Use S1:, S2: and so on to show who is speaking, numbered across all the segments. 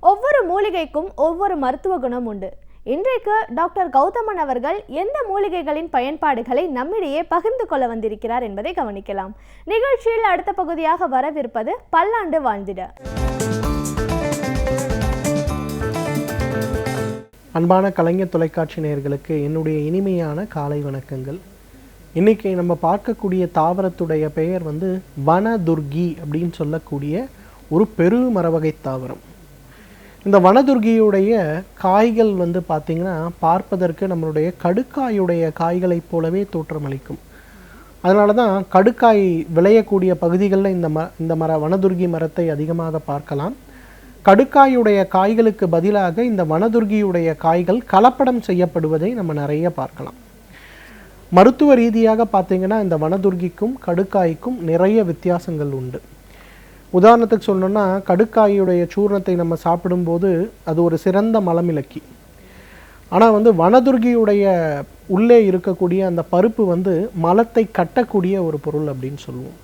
S1: ஒவ்வொரு மூலிகைக்கும் ஒவ்வொரு மருத்துவ குணம் உண்டு. இன்றைக்கு டாக்டர் கௌதமன் அவர்கள் எந்த மூலிகைகளின் பயன்பாடுகளை நம்மிடையே பகிர்ந்து கொள்ள வந்திருக்கிறார் என்பதை கவனிக்கலாம். நிகழ்ச்சியில் அடுத்த பகுதியாக வரவிருப்பது பல்லாண்டு வாழ்ந்திட.
S2: அன்பான கலைஞர் தொலைக்காட்சி நேயர்களுக்கு என்னுடைய இனிமையான காலை வணக்கங்கள். இன்னைக்கு நம்ம பார்க்கக்கூடிய தாவரத்துடைய பெயர் வனதுர்கி அப்படின்னு சொல்லக்கூடிய ஒரு பெரு மரவகை தாவரம். இந்த வனதுர்கியுடைய காய்கள் பார்த்திங்கன்னா பார்ப்பதற்கு நம்மளுடைய கடுக்காயுடைய காய்களைப் போலவே தோற்றமளிக்கும். அதனால தான் கடுக்காய் விளையக்கூடிய பகுதிகளில் இந்த வனதுர்கி மரத்தை அதிகமாக பார்க்கலாம். கடுக்காயுடைய காய்களுக்கு பதிலாக இந்த வனதுர்கியுடைய காய்கள் கலப்படம் செய்யப்படுவதை நம்ம நிறைய பார்க்கலாம். மருத்துவ ரீதியாக பார்த்திங்கன்னா இந்த வனதுர்கிக்கும் கடுக்காய்க்கும் நிறைய வித்தியாசங்கள் உண்டு. உதாரணத்துக்கு சொல்லணும்னா, கடுக்காயுடைய சூர்ணத்தை நம்ம சாப்பிடும்போது அது ஒரு சிறந்த மலமிளக்கி. ஆனால் வனதுர்கியுடைய உள்ளே இருக்கக்கூடிய அந்த பருப்பு மலத்தை கட்டக்கூடிய ஒரு பொருள் அப்படின்னு சொல்லுவோம்.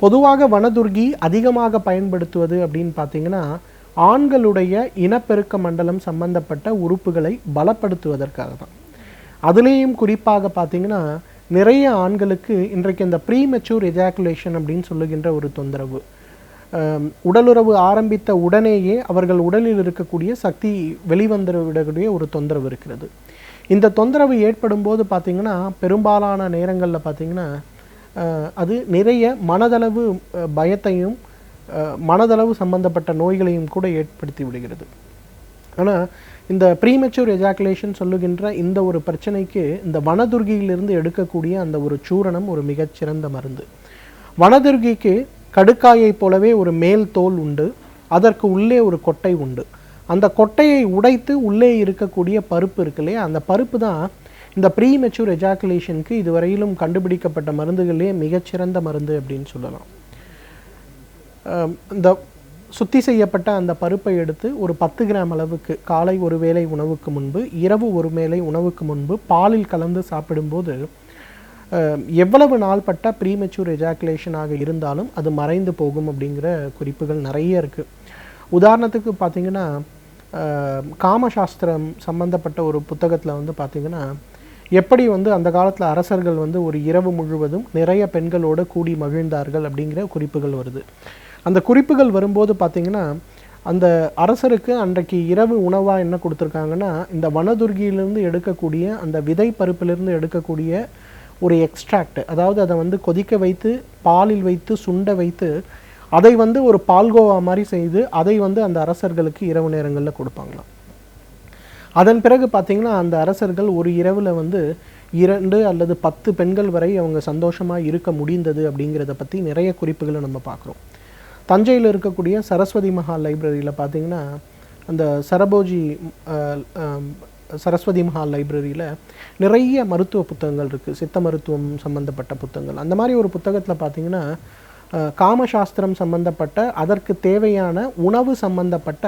S2: பொதுவாக வனதுர்கி அதிகமாக பயன்படுத்துவது அப்படின்னு பார்த்திங்கன்னா ஆண்களுடைய இனப்பெருக்க மண்டலம் சம்பந்தப்பட்ட உறுப்புகளை பலப்படுத்துவதற்காக தான். அதுலேயும் குறிப்பாக பார்த்திங்கன்னா நிறைய ஆண்களுக்கு இன்றைக்கு இந்த ப்ரீமெச்சூர் எஜாக்குலேஷன் அப்படின்னு சொல்லுகின்ற ஒரு தொந்தரவு, உடலுறவு ஆரம்பித்த உடனேயே அவர்கள் உடலில் இருக்கக்கூடிய சக்தி வெளிவந்துவிடக்கூடிய ஒரு தொந்தரவு இருக்கிறது. இந்த தொந்தரவு ஏற்படும் போது பார்த்திங்கன்னா பெரும்பாலான நேரங்களில் பார்த்திங்கன்னா அது நிறைய மனதளவு பயத்தையும் மனதளவு சம்பந்தப்பட்ட நோய்களையும் கூட ஏற்படுத்தி விடுகிறது. ஆனால் இந்த ப்ரீமெச்சூர் எஜாக்குலேஷன் சொல்லுகின்ற இந்த ஒரு பிரச்சனைக்கு இந்த வனதுர்கியிலிருந்து எடுக்கக்கூடிய அந்த ஒரு சூரணம் ஒரு மிகச்சிறந்த மருந்து. வனதுர்கிக்கு கடுக்காயை போலவே ஒரு மேல் தோல் உண்டு, அதற்கு உள்ளே ஒரு கொட்டை உண்டு. அந்த கொட்டையை உடைத்து உள்ளே இருக்கக்கூடிய பருப்பு இருக்கு இல்லையா, அந்த பருப்பு தான் இந்த ப்ரீமெச்சூர் எஜாக்குலேஷனுக்கு இதுவரையிலும் கண்டுபிடிக்கப்பட்ட மருந்துகளே மிகச்சிறந்த மருந்து அப்படின்னு சொல்லலாம். இந்த சுத்தி செய்யப்பட்ட அந்த பருப்பை எடுத்து ஒரு 10 கிராம் அளவுக்கு காலை ஒரு வேளை உணவுக்கு முன்பு, இரவு ஒரு வேளை உணவுக்கு முன்பு பாலில் கலந்து சாப்பிடும்போது எவ்வளவு நாள்பட்ட ப்ரீமெச்சூர் எஜாக்குலேஷனாக இருந்தாலும் அது மறைந்து போகும் அப்படிங்கிற குறிப்புகள் நிறைய இருக்குது. உதாரணத்துக்கு பார்த்திங்கன்னா காமசாஸ்திரம் சம்பந்தப்பட்ட ஒரு புத்தகத்தில் பார்த்திங்கன்னா எப்படி அந்த காலத்தில் அரசர்கள் ஒரு இரவு முழுவதும் நிறைய பெண்களோடு கூடி மகிழ்ந்தார்கள் அப்படிங்கிற குறிப்புகள் வருது. அந்த குறிப்புகள் வரும்போது பார்த்திங்கன்னா அந்த அரசருக்கு அன்றைக்கு இரவு உணவாக என்ன கொடுத்துருக்காங்கன்னா இந்த வனதுர்கியிலிருந்து எடுக்கக்கூடிய அந்த விதை பருப்பிலிருந்து எடுக்கக்கூடிய ஒரு எக்ஸ்ட்ராக்ட், அதாவது அதை கொதிக்க வைத்து பாலில் வைத்து சுண்ட வைத்து அதை ஒரு பால்கோவா மாதிரி செய்து அதை அந்த அரசர்களுக்கு இரவு நேரங்களில் கொடுப்பாங்களாம். அதன் பிறகு பார்த்திங்கன்னா அந்த அரசர்கள் ஒரு இரவில் 2 அல்லது 10 பெண்கள் வரை அவங்க சந்தோஷமாக இருக்க முடிந்தது அப்படிங்கிறத பற்றி நிறைய குறிப்புகளை நம்ம பார்க்குறோம். தஞ்சையில் இருக்கக்கூடிய சரஸ்வதி மஹால் லைப்ரரியில் பார்த்திங்கன்னா அந்த சரஸ்வதி மஹால் லைப்ரரியில் நிறைய மருத்துவ புத்தகங்கள் இருக்குது, சித்த மருத்துவம் சம்பந்தப்பட்ட புத்தகங்கள். அந்த மாதிரி ஒரு புத்தகத்தில் பார்த்திங்கன்னா காமசாஸ்திரம் சம்பந்தப்பட்ட அதற்கு தேவையான உணவு சம்பந்தப்பட்ட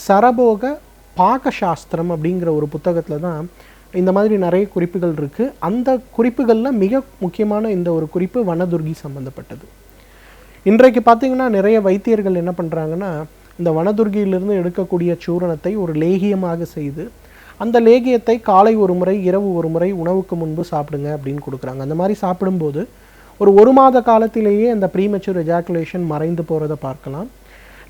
S2: சரபோக பாகசாஸ்திரம் அப்படிங்கிற ஒரு புத்தகத்தில் தான் இந்த மாதிரி நிறைய குறிப்புகள் இருக்குது. அந்த குறிப்புகளில் மிக முக்கியமான இந்த ஒரு குறிப்பு வனதுர்கி சம்பந்தப்பட்டது. இன்றைக்கு பார்த்திங்கன்னா நிறைய வைத்தியர்கள் என்ன பண்ணுறாங்கன்னா இந்த வனதுர்கியிலிருந்து எடுக்கக்கூடிய சூரணத்தை ஒரு லேகியமாக செய்து அந்த லேகியத்தை காலை ஒரு முறை இரவு ஒரு முறை உணவுக்கு முன்பு சாப்பிடுங்க அப்படின்னு கொடுக்குறாங்க. அந்த மாதிரி சாப்பிடும்போது ஒரு மாத காலத்திலேயே அந்த ப்ரீமெச்சூர் எஜாக்குலேஷன் மறைந்து போகிறத பார்க்கலாம்.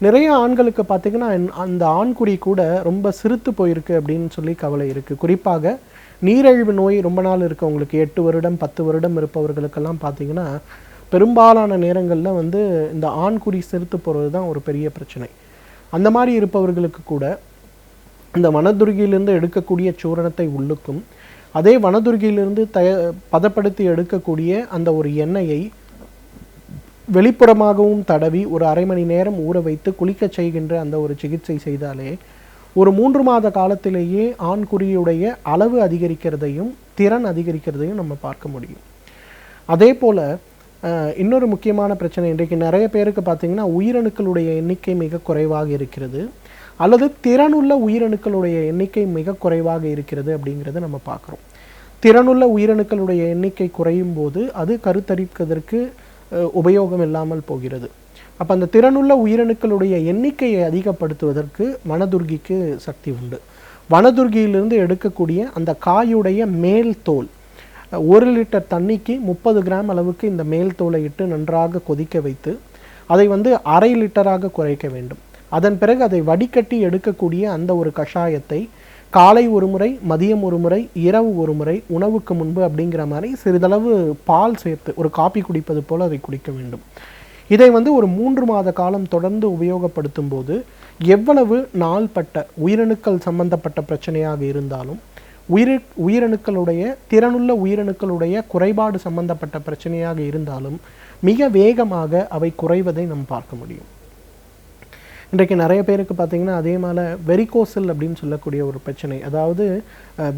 S2: நிறைய ஆண்களுக்கு பார்த்திங்கன்னா அந்த ஆண்குறி கூட ரொம்ப சிறுத்து போயிருக்கு அப்படின்னு சொல்லி கவலை இருக்குது. குறிப்பாக நீரிழிவு நோய் ரொம்ப நாள் இருக்கவங்களுக்கு 8 வருடம் 10 வருடம் இருப்பவர்களுக்கெல்லாம் பார்த்திங்கன்னா பெரும்பாலான நேரங்களில் இந்த ஆண்குறி சிறுத்து போகிறது தான் ஒரு பெரிய பிரச்சனை. அந்த மாதிரி இருப்பவர்களுக்கு கூட இந்த வனதுர்கியிலிருந்து எடுக்கக்கூடிய சூரணத்தை உள்ளுக்கும் அதே வனதுர்கியிலிருந்து பதப்படுத்தி எடுக்கக்கூடிய அந்த ஒரு எண்ணெயை வெளிப்புறமாகவும் தடவி ஒரு அரை மணி நேரம் ஊற வைத்து குளிக்க செய்கின்ற அந்த ஒரு சிகிச்சை செய்தாலே ஒரு 3 மாத காலத்திலேயே ஆண்குறியுடைய அளவு அதிகரிக்கிறதையும் திறன் அதிகரிக்கிறதையும் நம்ம பார்க்க முடியும். அதே போல் இன்னொரு முக்கியமான பிரச்சனை, இன்றைக்கு நிறைய பேருக்கு பார்த்திங்கன்னா உயிரணுக்களுடைய எண்ணிக்கை மிக குறைவாக இருக்கிறது, அல்லது திறனுள்ள உயிரணுக்களுடைய எண்ணிக்கை மிக குறைவாக இருக்கிறது அப்படிங்கிறத நம்ம பார்க்குறோம். திறனுள்ள உயிரணுக்களுடைய எண்ணிக்கை குறையும் போது அது கருத்தரிப்பதற்கு உபயோகம் இல்லாமல் போகிறது. அப்போ அந்த திறனுள்ள உயிரணுக்களுடைய எண்ணிக்கையை அதிகப்படுத்துவதற்கு வனதுர்கிக்கு சக்தி உண்டு. வனதுர்கியிலிருந்து எடுக்கக்கூடிய அந்த காயுடைய மேல் தோல், 1 லிட்டர் தண்ணிக்கு 30 கிராம் அளவுக்கு இந்த மேல் தோலை இட்டு நன்றாக கொதிக்க வைத்து அதை அரை லிட்டராக குறைக்க வேண்டும். அதன் பிறகு அதை வடிகட்டி எடுக்கக்கூடிய அந்த ஒரு கஷாயத்தை காலை ஒரு முறை, மதியம் ஒரு முறை, இரவு ஒரு முறை, உணவுக்கு முன்பு அப்படிங்கிற மாதிரி சிறிதளவு பால் சேர்த்து ஒரு காப்பி குடிப்பது போல் அதை குடிக்க வேண்டும். இதை ஒரு 3 மாத காலம் தொடர்ந்து உபயோகப்படுத்தும் போது எவ்வளவு நாள்பட்ட உயிரணுக்கள் சம்பந்தப்பட்ட பிரச்சனையாக இருந்தாலும், உயிரணுக்களுடைய திறனுள்ள உயிரணுக்களுடைய குறைபாடு சம்பந்தப்பட்ட பிரச்சனையாக இருந்தாலும் மிக வேகமாக அவை குறைவதை நாம் பார்க்க முடியும். இன்றைக்கு நிறைய பேருக்கு பார்த்திங்கன்னா அதே மாதிரி வெரிகோசல் அப்படின்னு சொல்லக்கூடிய ஒரு பிரச்சனை, அதாவது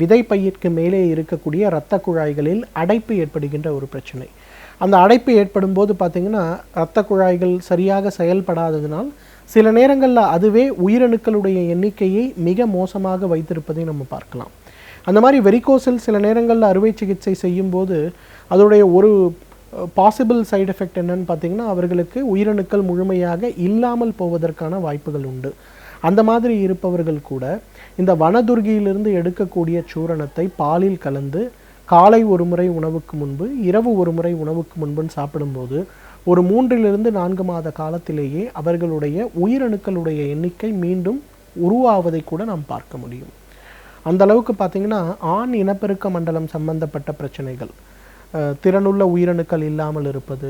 S2: விதைப்பையிற்கு மேலே இருக்கக்கூடிய இரத்த குழாய்களில் அடைப்பு ஏற்படுகின்ற ஒரு பிரச்சனை. அந்த அடைப்பு ஏற்படும் போது பார்த்திங்கன்னா இரத்த குழாய்கள் சரியாக செயல்படாததினால் சில நேரங்களில் அதுவே உயிரணுக்களுடைய எண்ணிக்கையை மிக மோசமாக வைத்திருப்பதை நம்ம பார்க்கலாம். அந்த மாதிரி வெரிகோசல் சில நேரங்களில் அறுவை சிகிச்சை செய்யும்போது அதோடைய ஒரு பாசிபிள் சைடு எஃபெக்ட் என்னன்னு பார்த்திங்கன்னா அவர்களுக்கு உயிரணுக்கள் முழுமையாக இல்லாமல் போவதற்கான வாய்ப்புகள் உண்டு. அந்த மாதிரி இருப்பவர்கள் கூட இந்த வனதுர்கியிலிருந்து எடுக்கக்கூடிய சூரணத்தை பாலில் கலந்து காலை ஒரு முறை உணவுக்கு முன்பு, இரவு ஒரு முறை உணவுக்கு முன்புன்னு சாப்பிடும்போது ஒரு 3 to 4 மாத காலத்திலேயே அவர்களுடைய உயிரணுக்களுடைய எண்ணிக்கை மீண்டும் உருவாவதை கூட நாம் பார்க்க முடியும். அந்த அளவுக்கு பார்த்திங்கன்னா ஆண் இனப்பெருக்க மண்டலம் சம்பந்தப்பட்ட பிரச்சனைகள், திறனுள்ள உயிரணுக்கள் இல்லாமல் இருப்பது,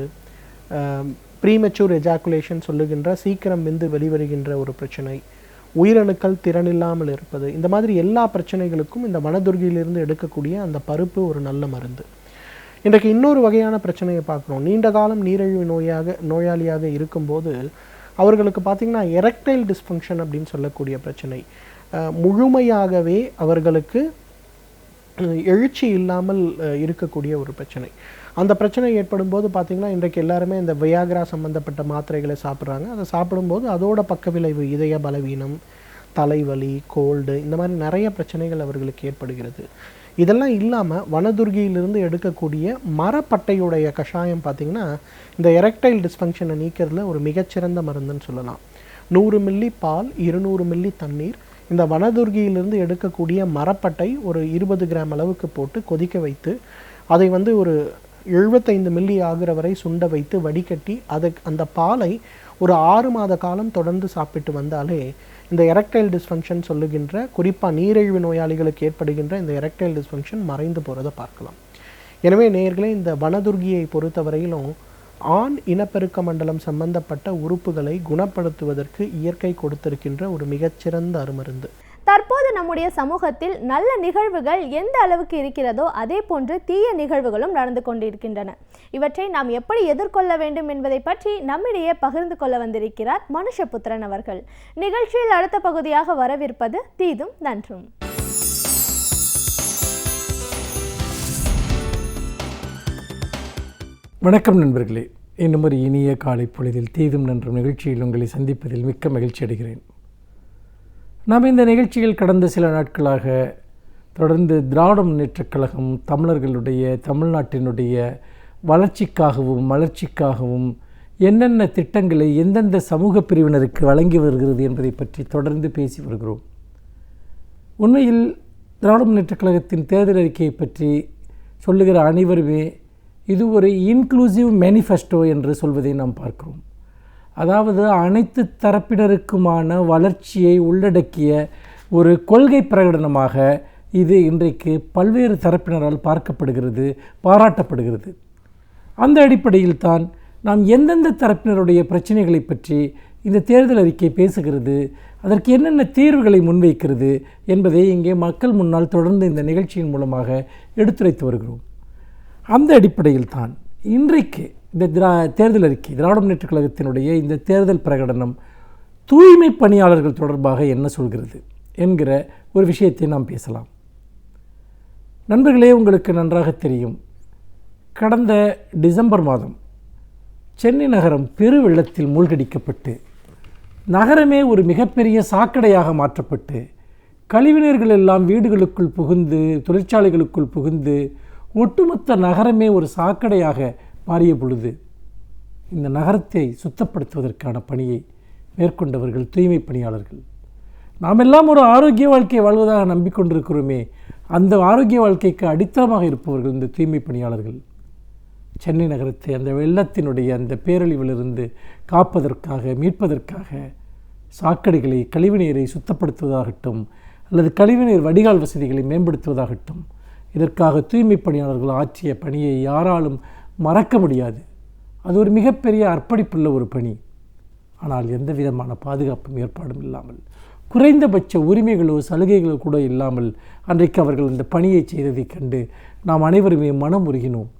S2: ப்ரீமெச்சூர் எஜாக்குலேஷன் சொல்லுகின்ற சீக்கிரம் விந்து வெளிவருகின்ற ஒரு பிரச்சனை, உயிரணுக்கள் திறனில்லாமல் இருப்பது, இந்த மாதிரி எல்லா பிரச்சனைகளுக்கும் இந்த வனதுர்கியிலிருந்து எடுக்கக்கூடிய அந்த பருப்பு ஒரு நல்ல மருந்து. இன்றைக்கு இன்னொரு வகையான பிரச்சனையை பார்க்குறோம். நீண்ட காலம் நீரிழிவு நோயாளியாக இருக்கும்போது அவர்களுக்கு பார்த்திங்கன்னா எரெக்டைல் டிஸ்ஃபங்க்ஷன் அப்படின்னு சொல்லக்கூடிய பிரச்சனை, முழுமையாகவே அவர்களுக்கு எழுச்சி இல்லாமல் இருக்கக்கூடிய ஒரு பிரச்சனை. அந்த பிரச்சனை ஏற்படும் போது பார்த்திங்கன்னா இன்றைக்கு எல்லாருமே இந்த வியாக்ரா சம்மந்தப்பட்ட மாத்திரைகளை சாப்பிட்றாங்க. அதை சாப்பிடும்போது அதோட பக்க விளைவு இதய பலவீனம், தலைவலி, கோல்டு, இந்த மாதிரி நிறைய பிரச்சனைகள் அவர்களுக்கு ஏற்படுகிறது. இதெல்லாம் இல்லாமல் வனதுர்கியிலிருந்து எடுக்கக்கூடிய மரப்பட்டையுடைய கஷாயம் பார்த்திங்கன்னா இந்த எரெக்டைல் டிஸ்ஃபங்க்ஷனை நீக்கிறதுல ஒரு மிகச்சிறந்த மருந்துன்னு சொல்லலாம். 100 மில்லி பால், 200 மில்லி தண்ணீர், இந்த வனதுர்கியிலிருந்து எடுக்கக்கூடிய மரப்பட்டை ஒரு 20 கிராம் அளவுக்கு போட்டு கொதிக்க வைத்து அதை ஒரு 75 மில்லி ஆகிற வரை சுண்ட வைத்து வடிகட்டி அந்த பாலை ஒரு 6 மாத காலம் தொடர்ந்து சாப்பிட்டு வந்தாலே இந்த எரெக்டைல் டிஸ்ஃபங்க்ஷன் சொல்லுகின்ற, குறிப்பாக நீரிழிவு நோயாளிகளுக்கு ஏற்படுகின்ற இந்த எரெக்டைல் டிஸ்ஃபங்க்ஷன் மறைந்து போகிறத பார்க்கலாம். எனவே நேயர்களே, இந்த வனதுர்கியை பொறுத்தவரையிலும் ஆண் இனப்பெருக்க மண்டலம் சம்பந்தப்பட்ட உறுப்புகளை குணப்படுத்துவதற்கு இயற்கை கொடுத்திருக்கின்ற ஒரு மிகச்சிறந்த அருமருந்து.
S1: தற்போது நம்முடைய சமூகத்தில் நல்ல நிகழ்வுகள் எந்த அளவுக்கு இருக்கிறதோ அதே போன்று தீய நிகழ்வுகளும் நடந்து கொண்டிருக்கின்றன. இவற்றை நாம் எப்படி எதிர்கொள்ள வேண்டும் என்பதை பற்றி நம்மிடையே பகிர்ந்து கொள்ள வந்திருக்கிறார் மனுஷபுத்திரன் அவர்கள். நிகழ்ச்சியில் அடுத்த பகுதியாக வரவிருப்பது தீதும் நன்றும்.
S3: வணக்கம் நண்பர்களே, இன்னும் ஒரு இனிய காலை பொழுதில் தீதும் நன்றும் நிகழ்ச்சியில் உங்களை சந்திப்பதில் மிக்க மகிழ்ச்சி அடைகிறேன். நாம் இந்த நிகழ்ச்சியில் கடந்த சில நாட்களாக தொடர்ந்து திராவிட முன்னேற்றக் கழகம் தமிழ்நாட்டினுடைய வளர்ச்சிக்காகவும் மலர்ச்சிக்காகவும் என்னென்ன திட்டங்களை எந்தெந்த சமூக பிரிவினருக்கு வழங்கி வருகிறது என்பதை பற்றி தொடர்ந்து பேசி வருகிறோம். உண்மையில் திராவிட முன்னேற்றக் கழகத்தின் தேர்தல் அறிக்கையை பற்றி சொல்லுகிற அனைவருமே இது ஒரு இன்க்ளூசிவ் மேனிஃபெஸ்டோ என்று சொல்வதை நாம் பார்க்கிறோம். அதாவது அனைத்து தரப்பினருக்குமான வளர்ச்சியை உள்ளடக்கிய ஒரு கொள்கை பிரகடனமாக இது இன்றைக்கு பல்வேறு தரப்பினரால் பார்க்கப்படுகிறது, பாராட்டப்படுகிறது. அந்த அடிப்படையில் தான் நாம் எந்தெந்த தரப்பினருடைய பிரச்சனைகளை பற்றி இந்த தேர்தல் அறிக்கை பேசுகிறது, அதற்கு என்னென்ன தீர்வுகளை முன்வைக்கிறது என்பதை இங்கே மக்கள் முன்னால் தொடர்ந்து இந்த நிகழ்ச்சியின் மூலமாக எடுத்துரைத்து வருகிறோம். அந்த அடிப்படையில் தான் இன்றைக்கு இந்த தேர்தல் அறிக்கை, திராவிட முன்னேற்றக் கழகத்தினுடைய இந்த தேர்தல் பிரகடனம் தூய்மை பணியாளர்கள் தொடர்பாக என்ன சொல்கிறது என்கிற ஒரு விஷயத்தை நாம் பேசலாம். நண்பர்களே, உங்களுக்கு நன்றாக தெரியும், கடந்த டிசம்பர் மாதம் சென்னை நகரம் பெரு வெள்ளத்தில் மூழ்கடிக்கப்பட்டு நகரமே ஒரு மிகப்பெரிய சாக்கடையாக மாற்றப்பட்டு கழிவுநீர்கள் எல்லாம் வீடுகளுக்குள் புகுந்து தொழிற்சாலைகளுக்குள் புகுந்து ஒட்டுமொத்த நகரமே ஒரு சாக்கடையாக மாறிய பொழுது இந்த நகரத்தை சுத்தப்படுத்துவதற்கான பணியை மேற்கொண்டவர்கள் தூய்மை பணியாளர்கள். நாம் எல்லாம் ஒரு ஆரோக்கிய வாழ்க்கையை வாழ்வதாக நம்பிக்கொண்டிருக்கிறோமே, அந்த ஆரோக்கிய வாழ்க்கைக்கு அடித்தளமாக இருப்பவர்கள் இந்த தூய்மை பணியாளர்கள். சென்னை நகரத்தை அந்த வெள்ளத்தினுடைய அந்த பேரழிவிலிருந்து காப்பதற்காக மீட்பதற்காக சாக்கடைகளை கழிவுநீரை சுத்தப்படுத்துவதாகட்டும் அல்லது கழிவுநீர் வடிகால் வசதிகளை மேம்படுத்துவதாகட்டும், இதற்காக தூய்மை பணியாளர்கள் ஆற்றிய பணியை யாராலும் மறக்க முடியாது. அது ஒரு மிகப்பெரிய அர்ப்பணிப்புள்ள ஒரு பணி. ஆனால் எந்த விதமான பாதுகாப்பும் ஏற்பாடும் இல்லாமல், குறைந்தபட்ச உரிமைகளோ சலுகைகளோ கூட இல்லாமல் அன்றைக்கு அவர்கள் அந்த பணியை செய்ததைக் கண்டு நாம் அனைவருமே மனம் உருகினோம்.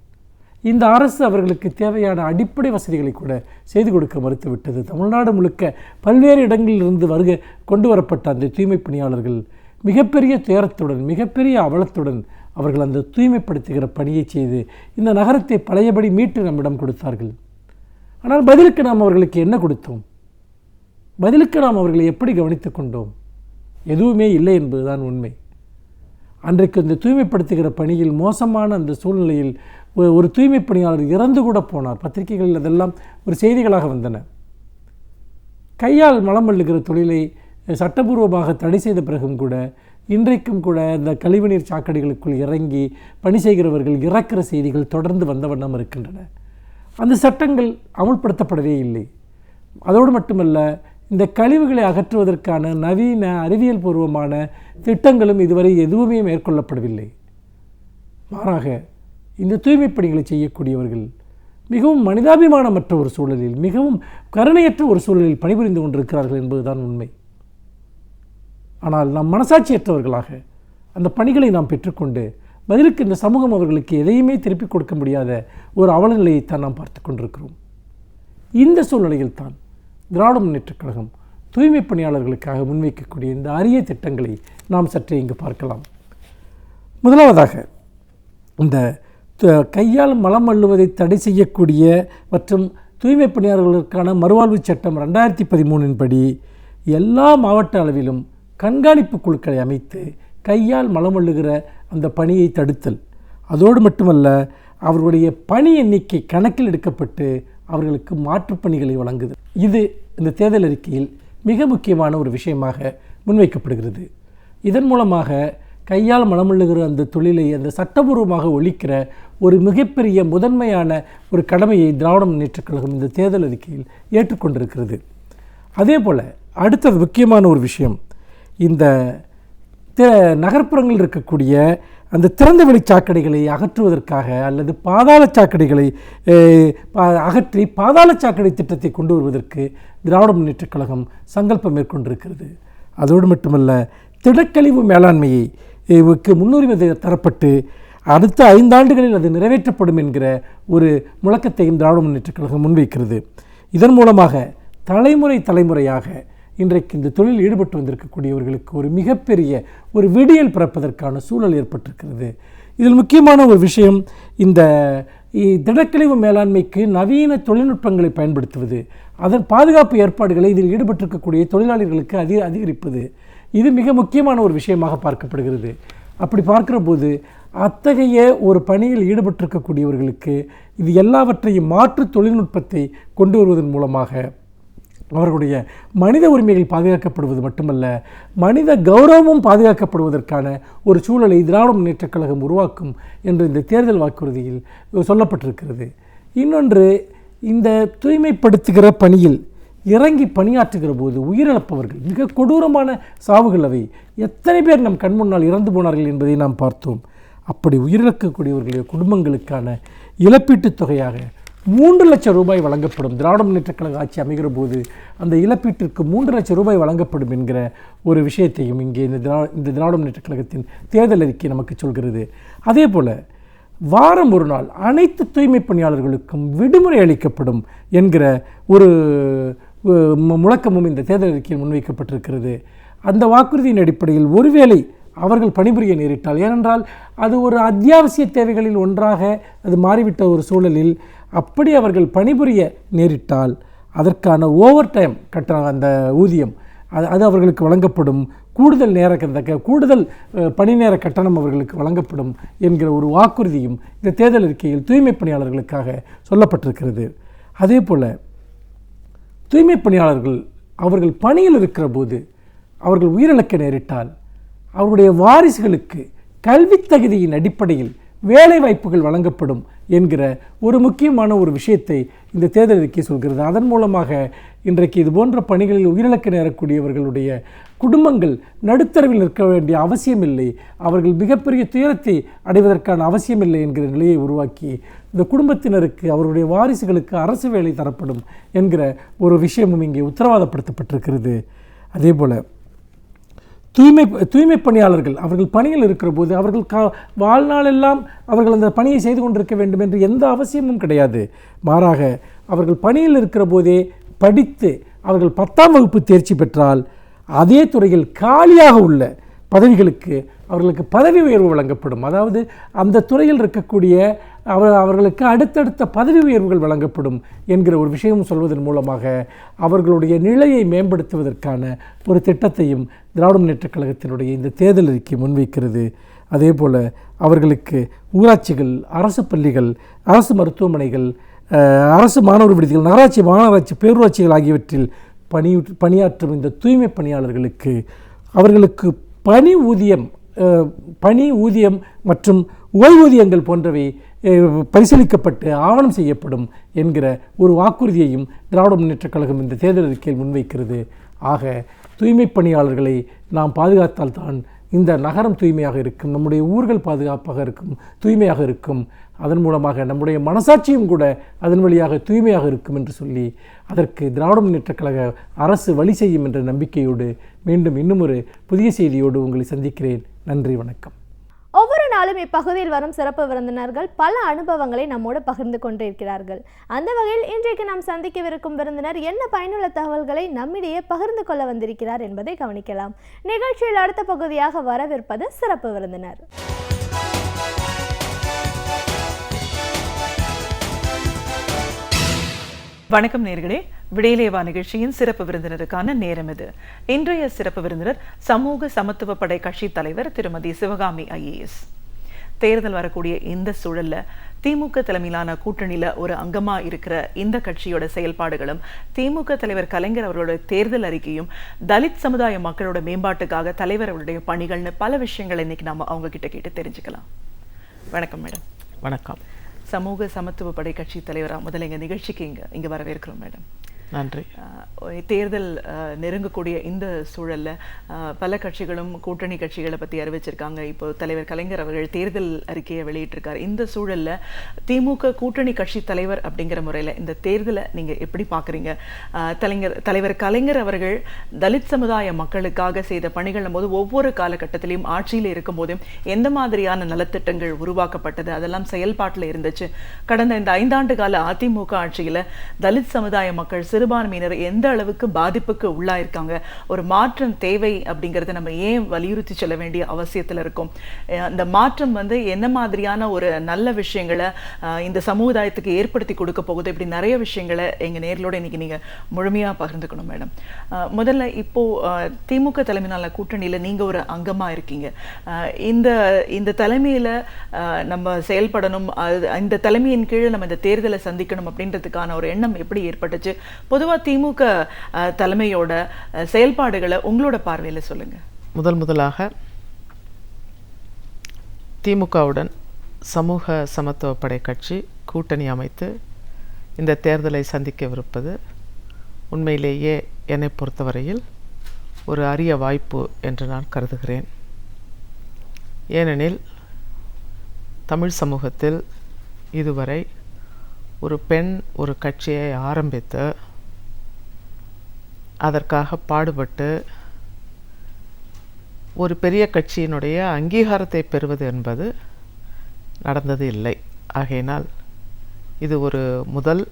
S3: இந்த அரசு அவர்களுக்கு தேவையான அடிப்படை வசதிகளை கூட செய்து கொடுக்க மறுத்துவிட்டது. தமிழ்நாடு முழுக்க பல்வேறு இடங்களிலிருந்து கொண்டு வரப்பட்ட அந்த தூய்மை பணியாளர்கள் மிகப்பெரிய துயரத்துடன் மிகப்பெரிய அவலத்துடன் அவர்கள் அந்த தூய்மைப்படுத்துகிற பணியை செய்து இந்த நகரத்தை பழையபடி மீட்டு நம்மிடம் கொடுத்தார்கள். ஆனால் பதிலுக்கு நாம் அவர்களுக்கு என்ன கொடுத்தோம்? பதிலுக்கு நாம் அவர்களை எப்படி கவனித்து கொண்டோம்? எதுவுமே இல்லை என்பதுதான் உண்மை. அன்றைக்கு இந்த தூய்மைப்படுத்துகிற பணியில் மோசமான அந்த சூழ்நிலையில் ஒரு தூய்மை பணியாளர் இறந்து கூட போனார். பத்திரிகைகளில் அதெல்லாம் ஒரு செய்திகளாக வந்தன. கையால் மலம் அள்ளுகிற தொழிலை சட்டபூர்வமாக தடை செய்த பிறகும் கூட இன்றைக்கும் கூட இந்த கழிவுநீர் சாக்கடைகளுக்குள் இறங்கி பணி செய்கிறவர்கள் இறக்கிற செய்திகள் தொடர்ந்து வந்த வண்ணம் இருக்கின்றன. அந்த சட்டங்கள் அமுல்படுத்தப்படவே இல்லை. அதோடு மட்டுமல்ல, இந்த கழிவுகளை அகற்றுவதற்கான நவீன அறிவியல் பூர்வமான திட்டங்களும் இதுவரை எதுவுமே மேற்கொள்ளப்படவில்லை. மாறாக இந்த தூய்மை பணிகளை செய்யக்கூடியவர்கள் மிகவும் மனிதாபிமானமற்ற ஒரு சூழலில், மிகவும் கருணையற்ற ஒரு சூழலில் பணிபுரிந்து கொண்டிருக்கிறார்கள் என்பதுதான் உண்மை. ஆனால் நாம் மனசாட்சியற்றவர்களாக அந்த பணிகளை நாம் பெற்றுக்கொண்டு பதிலுக்கு இந்த சமூகம் அவர்களுக்கு எதையுமே திருப்பிக் கொடுக்க முடியாத ஒரு அவலநிலையைத்தான் நாம் பார்த்து கொண்டிருக்கிறோம். இந்த சூழ்நிலையில் தான் திராவிட முன்னேற்றக் கழகம் தூய்மை பணியாளர்களுக்காக முன்வைக்கக்கூடிய இந்த அரிய திட்டங்களை நாம் சற்றே இங்கு பார்க்கலாம். முதலாவதாக, இந்த கையால் மலம் அள்ளுவதை தடை செய்யக்கூடிய மற்றும் தூய்மை பணியாளர்களுக்கான மறுவாழ்வு சட்டம் 2013 படி எல்லா மாவட்ட அளவிலும் கண்காணிப்பு குழுக்களை அமைத்து கையால் மலம் அள்ளுகிற அந்த பணியை தடுத்தல். அதோடு மட்டுமல்ல, அவர்களுடைய பணி எண்ணிக்கை கணக்கில் எடுக்கப்பட்டு அவர்களுக்கு மாற்றுப் பணிகளை வழங்குதல். இது இந்த தேர்தல் அறிக்கையில் மிக முக்கியமான ஒரு விஷயமாக முன்வைக்கப்படுகிறது. இதன் மூலமாக கையால் மலமள்ளுகிற அந்த தொழிலை அந்த சட்டபூர்வமாக ஒழிக்கிற ஒரு மிகப்பெரிய முதன்மையான ஒரு கடமையை திராவிட முன்னேற்றக் கழகம் இந்த தேர்தல் அறிக்கையில் ஏற்றுக்கொண்டிருக்கிறது. அதே போல் அடுத்தது முக்கியமான ஒரு விஷயம், இந்த நகர்ப்புறங்களில் இருக்கக்கூடிய அந்த திறந்தவெளி சாக்கடைகளை அகற்றுவதற்காக அல்லது பாதாள சாக்கடைகளை அகற்றி பாதாள சாக்கடை திட்டத்தை கொண்டு வருவதற்கு திராவிட முன்னேற்றக் கழகம் சங்கல்பம் மேற்கொண்டிருக்கிறது. அதோடு மட்டுமல்ல, திடக்கழிவு மேலாண்மையை முன்னுரிமை தரப்பட்டு அடுத்த 5 ஆண்டுகளில் அது நிறைவேற்றப்படும் என்கிற ஒரு முழக்கத்தையும் திராவிட முன்னேற்றக் கழகம் முன்வைக்கிறது. இதன் மூலமாக தலைமுறையாக இன்றைக்கு இந்த தொழில் ஈடுபட்டு வந்திருக்கக்கூடியவர்களுக்கு ஒரு மிகப்பெரிய ஒரு விடியல் பிறப்பதற்கான சூழல் ஏற்பட்டிருக்கிறது. இதில் முக்கியமான ஒரு விஷயம், இந்த திடக்கழிவு மேலாண்மைக்கு நவீன தொழில்நுட்பங்களை பயன்படுத்துவது, அதன் பாதுகாப்பு ஏற்பாடுகளை இதில் ஈடுபட்டிருக்கக்கூடிய தொழிலாளர்களுக்கு அதிகரிப்பது, இது மிக முக்கியமான ஒரு விஷயமாக பார்க்கப்படுகிறது. அப்படி பார்க்கிற போது அத்தகைய ஒரு பணியில் ஈடுபட்டிருக்கக்கூடியவர்களுக்கு இது எல்லாவற்றையும் மாற்று தொழில்நுட்பத்தை கொண்டு வருவதன் மூலமாக அவர்களுடைய மனித உரிமைகள் பாதுகாக்கப்படுவது மட்டுமல்ல, மனித கௌரவமும் பாதுகாக்கப்படுவதற்கான ஒரு சூழலை திராவிட முன்னேற்றக் கழகம் உருவாக்கும் என்று இந்த தேர்தல் வாக்குறுதியில் சொல்லப்பட்டிருக்கிறது. இன்னொன்று, இந்த தூய்மைப்படுத்துகிற பணியில் இறங்கி பணியாற்றுகிற போது உயிரிழப்பவர்கள் மிக கொடூரமான சாவுகள். அவை எத்தனை பேர் நம் கண் முன்னால் இறந்து போனார்கள் என்பதை நாம் பார்த்தோம். அப்படி உயிரிழக்கக்கூடியவர்களுடைய குடும்பங்களுக்கான இழப்பீட்டுத் தொகையாக 3 லட்சம் ரூபாய் வழங்கப்படும். திராவிட முன்னேற்றக் கழக ஆட்சி அமைகிற போது அந்த இழப்பீட்டிற்கு 3 லட்சம் ரூபாய் வழங்கப்படும் என்கிற ஒரு விஷயத்தையும் இங்கே இந்த திராவிட முன்னேற்றக் கழகத்தின் தேர்தல் அறிக்கை நமக்கு சொல்கிறது. அதே போல் வாரம் ஒரு நாள் அனைத்து தூய்மை பணியாளர்களுக்கும் விடுமுறை அளிக்கப்படும் என்கிற ஒரு முழக்கமும் இந்த தேர்தல் அறிக்கையில் முன்வைக்கப்பட்டிருக்கிறது. அந்த வாக்குறுதியின் அடிப்படையில் ஒருவேளை அவர்கள் பணிபுரிய நேரிட்டால், ஏனென்றால் அது ஒரு அத்தியாவசிய தேவைகளில் ஒன்றாக அது மாறிவிட்ட ஒரு சூழலில் அப்படி அவர்கள் பணிபுரிய நேரிட்டால் அதற்கான ஓவர் டைம் கட்டணம், அந்த ஊதியம் அது அவர்களுக்கு வழங்கப்படும். கூடுதல் பணி நேர கட்டணம் அவர்களுக்கு வழங்கப்படும் என்கிற ஒரு வாக்குறுதியும் இந்த தேர்தல் அறிக்கையில் தூய்மை பணியாளர்களுக்காக சொல்லப்பட்டிருக்கிறது. அதே போல் தூய்மை பணியாளர்கள் அவர்கள் பணியில் இருக்கிற போது அவர்கள் உயிரிழக்க நேரிட்டால் அவருடைய வாரிசுகளுக்கு கல்வித் தகுதியின் அடிப்படையில் வேலை வாய்ப்புகள் வழங்கப்படும் என்கிற ஒரு முக்கியமான ஒரு விஷயத்தை இந்த தேர்தல் அறிக்கை சொல்கிறது. அதன் மூலமாக இன்றைக்கு இது போன்ற பணிகளில் உயிரிழக்க நேரக்கூடியவர்களுடைய குடும்பங்கள் நடுத்தரவில் நிற்க வேண்டிய அவசியமில்லை, அவர்கள் மிகப்பெரிய துயரத்தை அடைவதற்கான அவசியமில்லை என்கிற நிலையை உருவாக்கி இந்த குடும்பத்தினருக்கு அவருடைய வாரிசுகளுக்கு அரசு வேலை தரப்படும் என்கிற ஒரு விஷயமும் இங்கே உத்தரவாதப்படுத்தப்பட்டிருக்கிறது. அதே போல் தூய்மை பணியாளர்கள் அவர்கள் பணியில் இருக்கிற போது அவர்கள் வாழ்நாளெல்லாம் அவர்கள் அந்த பணியை செய்து கொண்டிருக்க வேண்டும் என்று எந்த அவசியமும் கிடையாது. மாறாக அவர்கள் பணியில் இருக்கிற போதே படித்து அவர்கள் 10ஆம் வகுப்பு தேர்ச்சி பெற்றால் அதே துறையில் காலியாக உள்ள பதவிகளுக்கு அவர்களுக்கு பதவி உயர்வு வழங்கப்படும். அதாவது அந்த துறையில் இருக்கக்கூடிய அவர்களுக்கு அடுத்தடுத்த பதவி உயர்வுகள் வழங்கப்படும் என்கிற ஒரு விஷயம் சொல்வதன் மூலமாக அவர்களுடைய நிலையை மேம்படுத்துவதற்கான ஒரு திட்டத்தையும் திராவிட முன்னேற்றக் கழகத்தினுடைய இந்த தேர்தல் அறிக்கை முன்வைக்கிறது. அதே போல் அவர்களுக்கு ஊராட்சிகள், அரசு பள்ளிகள், அரசு மருத்துவமனைகள், அரசு மாணவர் விடுதிகள், நகராட்சி, மாநகராட்சி, பேரூராட்சிகள் ஆகியவற்றில் பணியாற்றும் இந்த தூய்மை பணியாளர்களுக்கு அவர்களுக்கு பணி ஊதியம் மற்றும் ஓய்வூதியங்கள் போன்றவை பரிசீலிக்கப்பட்டு ஆவணம் செய்யப்படும் என்கிற ஒரு வாக்குறுதியையும் திராவிட முன்னேற்றக் கழகம் இந்த தேர்தல் அறிக்கையில் முன்வைக்கிறது. ஆக தூய்மை பணியாளர்களை நாம் பாதுகாத்தால் தான் இந்த நகரம் தூய்மையாக இருக்கும், நம்முடைய ஊர்கள் பாதுகாப்பாக இருக்கும், தூய்மையாக இருக்கும். அதன் மூலமாக நம்முடைய மனசாட்சியும் கூட அதன் வழியாக தூய்மையாக இருக்கும் என்று சொல்லி அதற்கு திராவிட முன்னேற்றக் கழக அரசு வழி செய்யும் என்ற நம்பிக்கையோடு மீண்டும் இன்னும் ஒரு புதிய செய்தியோடு உங்களை சந்திக்கிறேன். நன்றி, வணக்கம்.
S1: ஒவ்வொரு நாளும் இப்பகுதியில் வரும் சிறப்பு விருந்தினர்கள் பல அனுபவங்களை நம்மோடு பகிர்ந்து கொண்டிருக்கிறார்கள். அந்த வகையில் இன்றைக்கு நாம் சந்திக்கவிருக்கும் விருந்தினர் என்ன பயனுள்ள தகவல்களை நம்மிடையே பகிர்ந்து கொள்ள வந்திருக்கிறார் என்பதை கவனிக்கலாம். நிகழ்ச்சியில் அடுத்த பகுதியாக வரவிருப்பது சிறப்பு விருந்தினர்.
S4: வணக்கம் நேயர்களே, விடியலேவா நிகழ்ச்சியின் சிறப்பு விருந்தினருக்கான நேரம் இது. இன்றைய சிறப்பு விருந்தினர் சமூக சமத்துவ படை கட்சி தலைவர் திருமதி சிவகாமி IAS. தேர்தல் வரக்கூடிய இந்த சூழல்ல திமுக தலைமையிலான கூட்டணியில ஒரு அங்கமா இருக்கிற இந்த கட்சியோட செயல்பாடுகளும் திமுக தலைவர் கலைஞர் அவர்களோட தேர்தல் அறிக்கையும் தலித் சமுதாய மக்களோட மேம்பாட்டுக்காக தலைவர் அவருடைய பணிகள்னு பல விஷயங்களை இன்னைக்கு நாம அவங்க கிட்ட கேட்டு தெரிஞ்சுக்கலாம். வணக்கம் மேடம்.
S5: வணக்கம்.
S4: சமூக சமத்துவ படை கட்சி தலைவரா முதல்ல எங்க நிகழ்ச்சிக்கு இங்க வரவேற்கிறோம் மேடம்.
S5: நன்றி.
S4: தேர்தல் நெருங்கக்கூடிய இந்த சூழல்ல பல கட்சிகளும் கூட்டணி கட்சிகளை பத்தி அறிவிச்சிருக்காங்க. இப்போ தலைவர் கலைஞர் அவர்கள் தேர்தல் அறிக்கையை வெளியிட்டிருக்காரு. இந்த சூழல்ல திமுக கூட்டணி கட்சி தலைவர் அப்படிங்கிற முறையில இந்த தேர்தலை நீங்க எப்படி பாக்குறீங்க? தலைவர் கலைஞர் அவர்கள் தலித் சமுதாய மக்களுக்காக செய்த பணிகள் போது ஒவ்வொரு காலகட்டத்திலையும் ஆட்சியில் இருக்கும் போதும் எந்த மாதிரியான நலத்திட்டங்கள் உருவாக்கப்பட்டது, அதெல்லாம் செயல்பாட்டில் இருந்துச்சு. கடந்த இந்த 5 ஆண்டு கால அதிமுக ஆட்சியில தலித் சமுதாய மக்கள், சிறுபான்மையினர் எந்த அளவுக்கு பாதிப்புக்கு உள்ளாயிருக்காங்க, ஒரு மாற்றம் தேவை அப்படிங்கறத நம்ம ஏன் வலியுறுத்தி சொல்ல வேண்டிய அவசியத்துல இருக்கும்? அந்த மாற்றம் என்ன மாதிரியான ஒரு நல்ல விஷயங்களை இந்த சமுதாயத்துக்கு ஏற்படுத்தி கொடுக்க போகுது? இப்படி நிறைய விஷயங்களை எங்க நேர்களோட இன்னைக்கு நீங்க முழுமையா பகிர்ந்துக்கணும் மேடம். முதல்ல இப்போ திமுக தலைமையிலான கூட்டணியில நீங்க ஒரு அங்கமா இருக்கீங்க. இந்த தலைமையில நம்ம செயல்படணும், இந்த தலைமையின் கீழே நம்ம இந்த தேர்தலை சந்திக்கணும் அப்படின்றதுக்கான ஒரு எண்ணம் எப்படி ஏற்பட்டுச்சு? பொதுவா திமுக தலைமையோட செயல்பாடுகளை உங்களோட பார்வையில சொல்லுங்க.
S5: முதலாக திமுகவுடன் சமூக சமத்துவ படை கட்சி கூட்டணி அமைத்து இந்த தேர்தலை சந்திக்கவிருப்பது உண்மையிலேயே என்னை பொறுத்தவரையில் ஒரு அரிய வாய்ப்பு என்று நான் கருதுகிறேன். ஏனெனில் தமிழ் சமூகத்தில் இதுவரை ஒரு பெண் ஒரு கட்சியை ஆரம்பித்து அதற்காக பாடுபட்டு ஒரு பெரிய கட்சியினுடைய அங்கீகாரத்தை பெறுவது என்பது நடந்தது இல்லை. ஆகையினால் இது ஒரு முதல்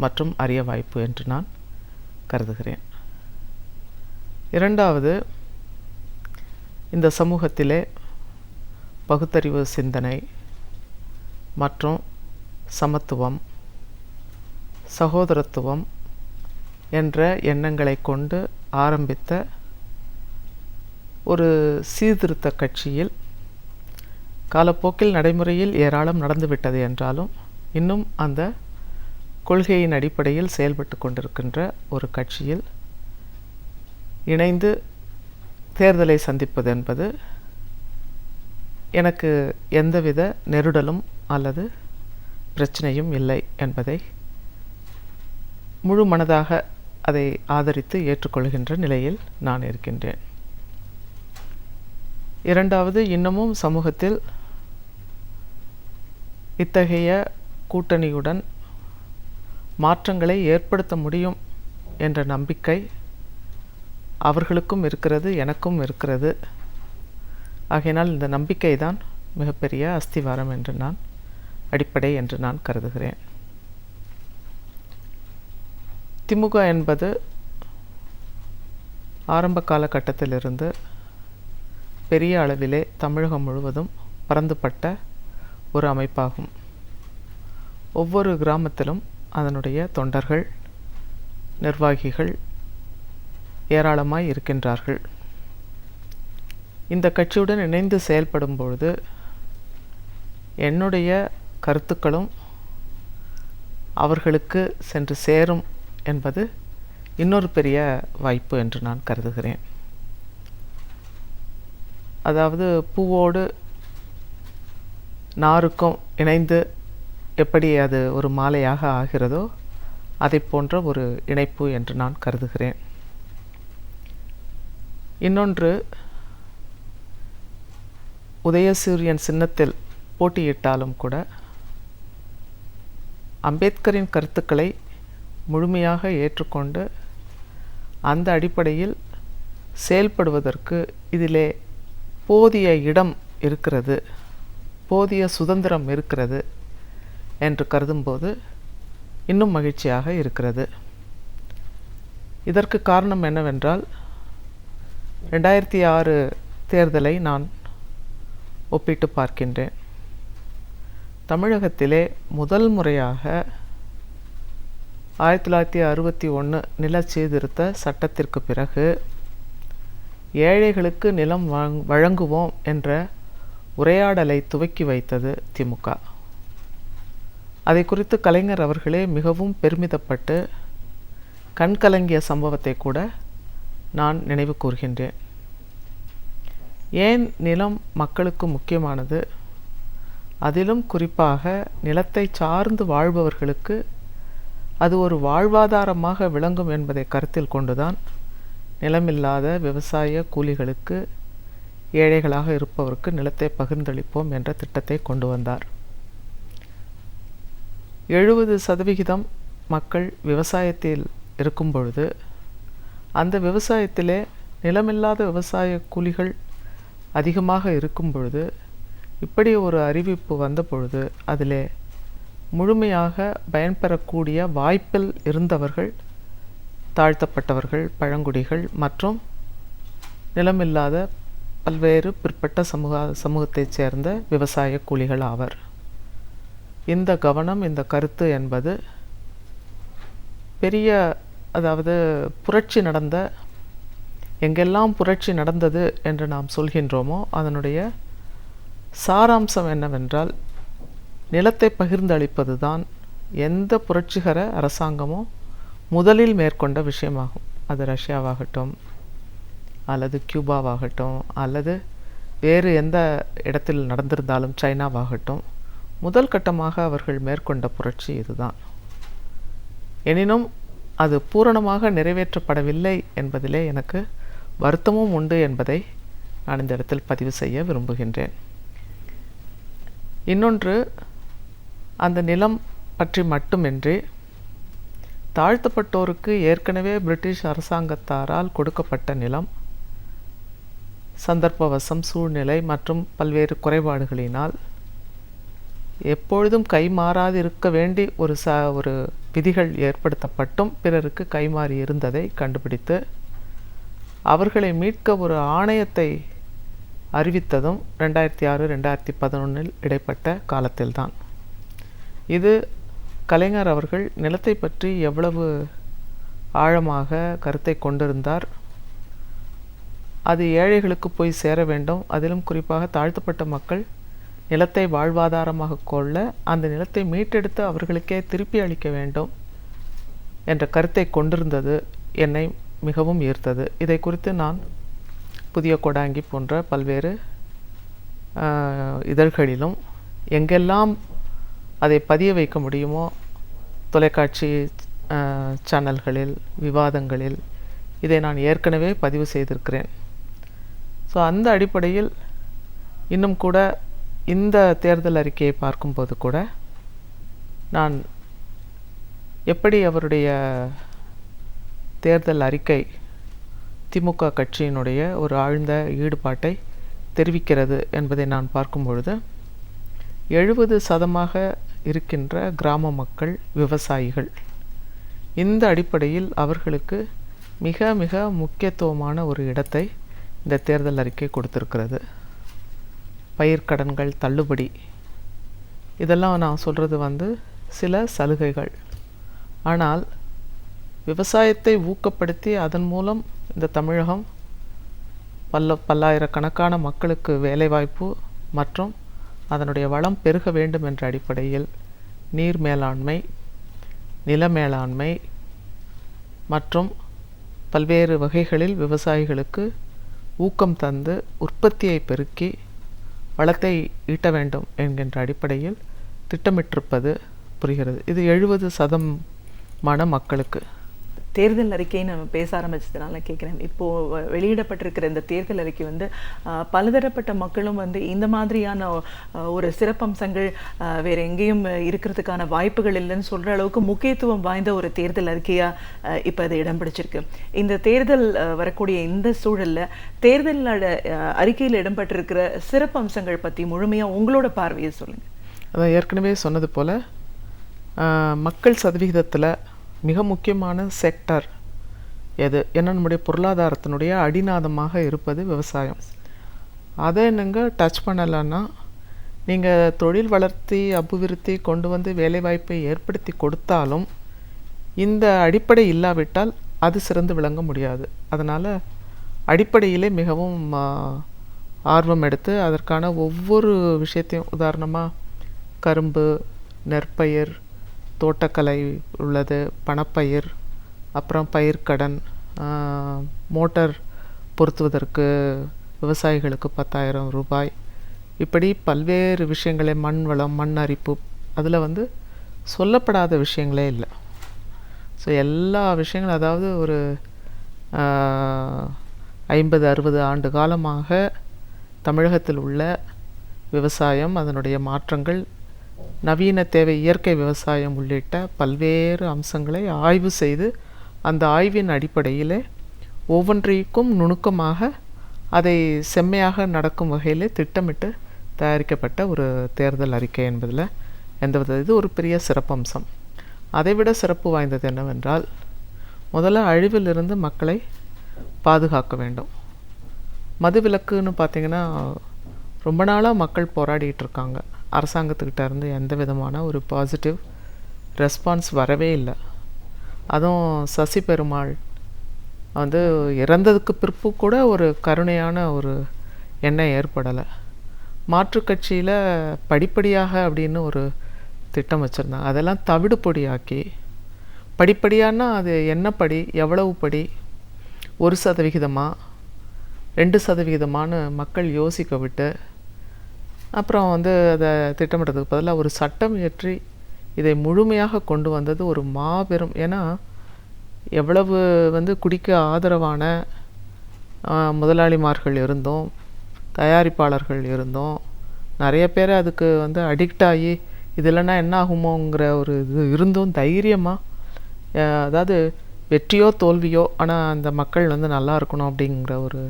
S5: மற்றும் அரிய வாய்ப்பு என்று நான் கருதுகிறேன். இரண்டாவது, இந்த சமூகத்திலே பகுத்தறிவு சிந்தனை மற்றும் சமத்துவம் சகோதரத்துவம் என்ற எண்ணங்களை கொண்டு ஆரம்பித்த ஒரு சீர்திருத்த கட்சியில் காலப்போக்கில் நடைமுறையில் ஏராளம் நடந்துவிட்டது என்றாலும் இன்னும் அந்த கொள்கையின் அடிப்படையில் செயல்பட்டு கொண்டிருக்கின்ற ஒரு கட்சியில் இணைந்து தேர்தலை சந்திப்பது என்பது எனக்கு எந்தவித நெருடலும் அல்லது பிரச்சனையும் இல்லை என்பதை முழு மனதாக அதை ஆதரித்து ஏற்றுக்கொள்கின்ற நிலையில் நான் இருக்கின்றேன். இரண்டாவது, இன்னமும் சமூகத்தில் இத்தகைய கூட்டணியுடன் மாற்றங்களை ஏற்படுத்த முடியும் என்ற நம்பிக்கை அவர்களுக்கும் இருக்கிறது, எனக்கும் இருக்கிறது. ஆகையினால் இந்த நம்பிக்கை தான் மிகப்பெரிய அஸ்திவாரம் என்று நான் அடிப்படை என்று நான் கருதுகிறேன். திமுக என்பது ஆரம்ப காலகட்டத்திலிருந்து பெரிய அளவிலே தமிழகம் முழுவதும் பரந்துபட்ட ஒரு அமைப்பாகும். ஒவ்வொரு கிராமத்திலும் அதனுடைய தொண்டர்கள், நிர்வாகிகள் ஏராளமாய் இருக்கின்றார்கள். இந்த கட்சியுடன் இணைந்து செயல்படும் பொழுது என்னுடைய கருத்துக்களும் அவர்களுக்கு சென்று சேரும் என்பது இன்னொரு பெரிய வாய்ப்பு என்று நான் கருதுகிறேன். அதாவது பூவோடு நாருக்கும் இணைந்து எப்படி அது ஒரு மாலையாக ஆகிறதோ அதை போன்ற ஒரு இணைப்பு என்று நான் கருதுகிறேன். இன்னொன்று, உதயசூரியன் சின்னத்தில் போட்டியிட்டாலும் கூட அம்பேத்கரின் கருத்துக்களை முழுமையாக ஏற்றுக்கொண்டு அந்த அடிப்படையில் செயல்படுவதற்கு இதிலே போதிய இடம் இருக்கிறது, போதிய சுதந்திரம் இருக்கிறது என்று கருதும்போது இன்னும் மகிழ்ச்சியாக இருக்கிறது. இதற்கு காரணம் என்னவென்றால் 2006 தேர்தலை நான் ஒப்பிட்டு பார்க்கின்றேன். தமிழகத்திலே முதல் முறையாக 1961 நில சீர்திருத்த சட்டத்திற்கு பிறகு ஏழைகளுக்கு நிலம் வழங்குவோம் என்ற உரையாடலை துவக்கி வைத்தது திமுக. அதை குறித்து கலைஞர் அவர்களே மிகவும் பெருமிதப்பட்டு கண்கலங்கிய சம்பவத்தை கூட நான் நினைவு கூர்கின்றேன். ஏன் நிலம் மக்களுக்கு முக்கியமானது, அதிலும் குறிப்பாக நிலத்தை சார்ந்து வாழ்பவர்களுக்கு அது ஒரு வாழ்வாதாரமாக விளங்கும் என்பதை கருத்தில் கொண்டுதான் நிலமில்லாத விவசாய கூலிகளுக்கு, ஏழைகளாக இருப்பவருக்கு நிலத்தை பகிர்ந்தளிப்போம் என்ற திட்டத்தை கொண்டு வந்தார். 70% மக்கள் விவசாயத்தில் இருக்கும் பொழுது அந்த விவசாயத்திலே நிலமில்லாத விவசாய கூலிகள் அதிகமாக இருக்கும் பொழுது இப்படி ஒரு அறிவிப்பு வந்த பொழுது அதிலே முழுமையாக பயன்பெறக்கூடிய வாய்ப்பில் இருந்தவர்கள் தாழ்த்தப்பட்டவர்கள், பழங்குடிகள் மற்றும் நிலமில்லாத பல்வேறு பிற்பட்ட சமூகத்தைச் சேர்ந்த விவசாய கூலிகள் ஆவர். இந்த கவனம், இந்த கருத்து என்பது பெரிய, அதாவது புரட்சி நடந்த, எங்கெல்லாம் புரட்சி நடந்தது என்று நாம் சொல்கின்றோமோ அதனுடைய சாராம்சம் என்னவென்றால் நிலத்தை பகிர்ந்தளிப்பது தான் எந்த புரட்சிகர அரசாங்கமும் முதலில் மேற்கொண்ட விஷயமாகும். அது ரஷ்யாவாகட்டும் அல்லது கியூபாவாகட்டும் அல்லது வேறு எந்த இடத்தில் நடந்திருந்தாலும் சைனாவாகட்டும், முதல் கட்டமாக அவர்கள் மேற்கொண்ட புரட்சி இதுதான். எனினும் அது பூரணமாக நிறைவேற்றப்படவில்லை என்பதிலே எனக்கு வருத்தமும் உண்டு என்பதை நான் இந்த இடத்தில் பதிவு செய்ய விரும்புகின்றேன். இன்னொன்று, அந்த நிலம் பற்றி மட்டுமின்றி தாழ்த்தப்பட்டோருக்கு ஏற்கனவே பிரிட்டிஷ் அரசாங்கத்தாரால் கொடுக்கப்பட்ட நிலம் சந்தர்ப்பவசம், சூழ்நிலை மற்றும் பல்வேறு குறைபாடுகளினால் எப்பொழுதும் கைமாறாது இருக்க வேண்டி ஒரு விதிகள் ஏற்படுத்தப்பட்டும் பிறருக்கு கைமாறி இருந்ததை கண்டுபிடித்து அவர்களை மீட்க ஒரு ஆணையத்தை அறிவித்ததும் 2006-2011 இடைப்பட்ட காலத்தில்தான். இது கலைஞர் அவர்கள் நிலத்தை பற்றி எவ்வளவு ஆழமாக கருத்தை கொண்டிருந்தார். அது ஏழைகளுக்கு போய் சேர வேண்டும், அதிலும் குறிப்பாக தாழ்த்தப்பட்ட மக்கள் நிலத்தை வாழ்வாதாரமாக கொள்ள அந்த நிலத்தை மீட்டெடுத்து அவர்களுக்கே திருப்பி அளிக்க வேண்டும் என்ற கருத்தை கொண்டிருந்தது என்னை மிகவும் ஈர்த்தது. இதை குறித்து நான் புதிய கொடாங்கி போன்ற பல்வேறு இதழ்களிலும் எங்கெல்லாம் அதை பதிய வைக்க முடியுமோ தொலைக்காட்சி சேனல்களில், விவாதங்களில் இதை நான் ஏற்கனவே பதிவு செய்திருக்கிறேன். ஸோ அந்த அடிப்படையில் இன்னும் கூட இந்த தேர்தல் அறிக்கையை பார்க்கும்போது கூட நான் எப்படி அவருடைய தேர்தல் அறிக்கை திமுக கட்சியினுடைய ஒரு ஆழ்ந்த ஈடுபாட்டை தெரிவிக்கிறது என்பதை நான் பார்க்கும் பொழுது 70% இருக்கின்ற கிராம மக்கள் விவசாயிகள். இந்த அடிப்படையில் அவர்களுக்கு மிக மிக முக்கியத்துவமான ஒரு இடத்தை இந்த தேர்தல் அறிக்கை கொடுத்திருக்கிறது. பயிர்க்கடன்கள் தள்ளுபடி, இதெல்லாம் நான் சொல்கிறது சில சலுகைகள். ஆனால் விவசாயத்தை ஊக்கப்படுத்தி அதன் மூலம் இந்த தமிழகம் பல்லாயிரக்கணக்கான மக்களுக்கு வேலைவாய்ப்பு மற்றும் அதனுடைய வளம் பெருக வேண்டும் என்ற அடிப்படையில் நீர் மேலாண்மை, நில மேலாண்மை மற்றும் பல்வேறு வகைகளில் விவசாயிகளுக்கு ஊக்கம் தந்து உற்பத்தியை பெருக்கி வளத்தை ஈட்ட வேண்டும் என்கின்ற அடிப்படையில் திட்டமிட்டிருப்பது புரிகிறது. இது 70% மக்களுக்கு.
S4: தேர்தல் அறிக்கையை நம்ம பேச ஆரம்பிச்சதுனால கேட்குறேன். இப்போது வெளியிடப்பட்டிருக்கிற இந்த தேர்தல் அறிக்கை பலதரப்பட்ட மக்களும் இந்த மாதிரியான ஒரு சிறப்பம்சங்கள் வேறு எங்கேயும் இருக்கிறதுக்கான வாய்ப்புகள் இல்லைன்னு சொல்கிற அளவுக்கு முக்கியத்துவம் வாய்ந்த ஒரு தேர்தல் அறிக்கையாக இப்போ அது இடம் பிடிச்சிருக்கு. இந்த தேர்தல் வரக்கூடிய இந்த சூழலில் தேர்தல் அறிக்கையில் இடம்பெற்றிருக்கிற சிறப்பம்சங்கள் பற்றி முழுமையாக உங்களோட பார்வையை சொல்லுங்கள்.
S5: அதான் ஏற்கனவே சொன்னது போல் மக்கள் சதவிகிதத்தில் மிக முக்கியமான செக்டர் எது? ஏன்னா நம்முடைய பொருளாதாரத்தினுடைய அடிநாதமாக இருப்பது விவசாயம். அதை நீங்கள் டச் பண்ணலைன்னா நீங்கள் தொழில் வளர்த்தி அபிவிருத்தி கொண்டு வேலைவாய்ப்பை ஏற்படுத்தி கொடுத்தாலும் இந்த அடிப்படை இல்லாவிட்டால் அது சிறந்து விளங்க முடியாது. அதனால் அடிப்படையிலே மிகவும் ஆர்வம் எடுத்து அதற்கான ஒவ்வொரு விஷயத்தையும், உதாரணமாக கரும்பு, நெற்பயிர், தோட்டக்கலை உள்ளது, பணப்பயிர், அப்புறம் பயிர்க்கடன், மோட்டார் பொருத்துவதற்கு விவசாயிகளுக்கு 10,000 ரூபாய், இப்படி பல்வேறு விஷயங்களே, மண் வளம், மண் அரிப்பு, அதில் சொல்லப்படாத விஷயங்களே இல்லை. ஸோ எல்லா விஷயங்களும், அதாவது ஒரு 50-60 ஆண்டு காலமாக தமிழகத்தில் உள்ள விவசாயம், அதனுடைய மாற்றங்கள், நவீன தேவை, இயற்கை விவசாயம் உள்ளிட்ட பல்வேறு அம்சங்களை ஆய்வு செய்து அந்த ஆய்வின் அடிப்படையில் ஒவ்வொன்றைக்கும் நுணுக்கமாக அதை செம்மையாக நடக்கும் வகையில் திட்டமிட்டு தயாரிக்கப்பட்ட ஒரு தேர்தல் அறிக்கை என்பதில் எந்தவித இது ஒரு பெரிய சிறப்பம்சம். அதைவிட சிறப்பு வாய்ந்தது என்னவென்றால், முதல்ல அழிவிலிருந்து மக்களை பாதுகாக்க வேண்டும். மதுவிலக்குன்னு பார்த்திங்கன்னா ரொம்ப நாளாக மக்கள் போராடிட்டு இருக்காங்க. அரசாங்கத்துக்கிட்ட இருந்து எந்த விதமான ஒரு பாசிட்டிவ் ரெஸ்பான்ஸ் வரவே இல்லை. அதுவும் சசி பெருமாள் இறந்ததுக்கு பிறப்பு கூட ஒரு கருணையான ஒரு எண்ணம் ஏற்படலை. மாற்றுக் கட்சியில் படிப்படியாக அப்படின்னு ஒரு திட்டம் வச்சுருந்தாங்க. அதெல்லாம் தவிடு பொடியாக்கி படிப்படியானா அது என்ன படி, எவ்வளவு படி, 1% 2% மக்கள் யோசிக்க விட்டு அப்புறம் அதை திட்டமிட்டதுக்கு பதிலாக ஒரு சட்டம் இயற்றி இதை முழுமையாக கொண்டு வந்தது ஒரு மாபெரும். ஏன்னா எவ்வளவு குடிக்க ஆதரவான முதலாளிமார்கள் இருந்தோம், தயாரிப்பாளர்கள் இருந்தோம், நிறைய பேர் அதுக்கு அடிக்ட் ஆகி இது இல்லைன்னா என்ன ஆகுமோங்கிற ஒரு இது இருந்தும் தைரியமாக, அதாவது வெற்றியோ தோல்வியோ ஆனால் அந்த மக்கள் நல்லா இருக்கணும் அப்படிங்கிற ஒரு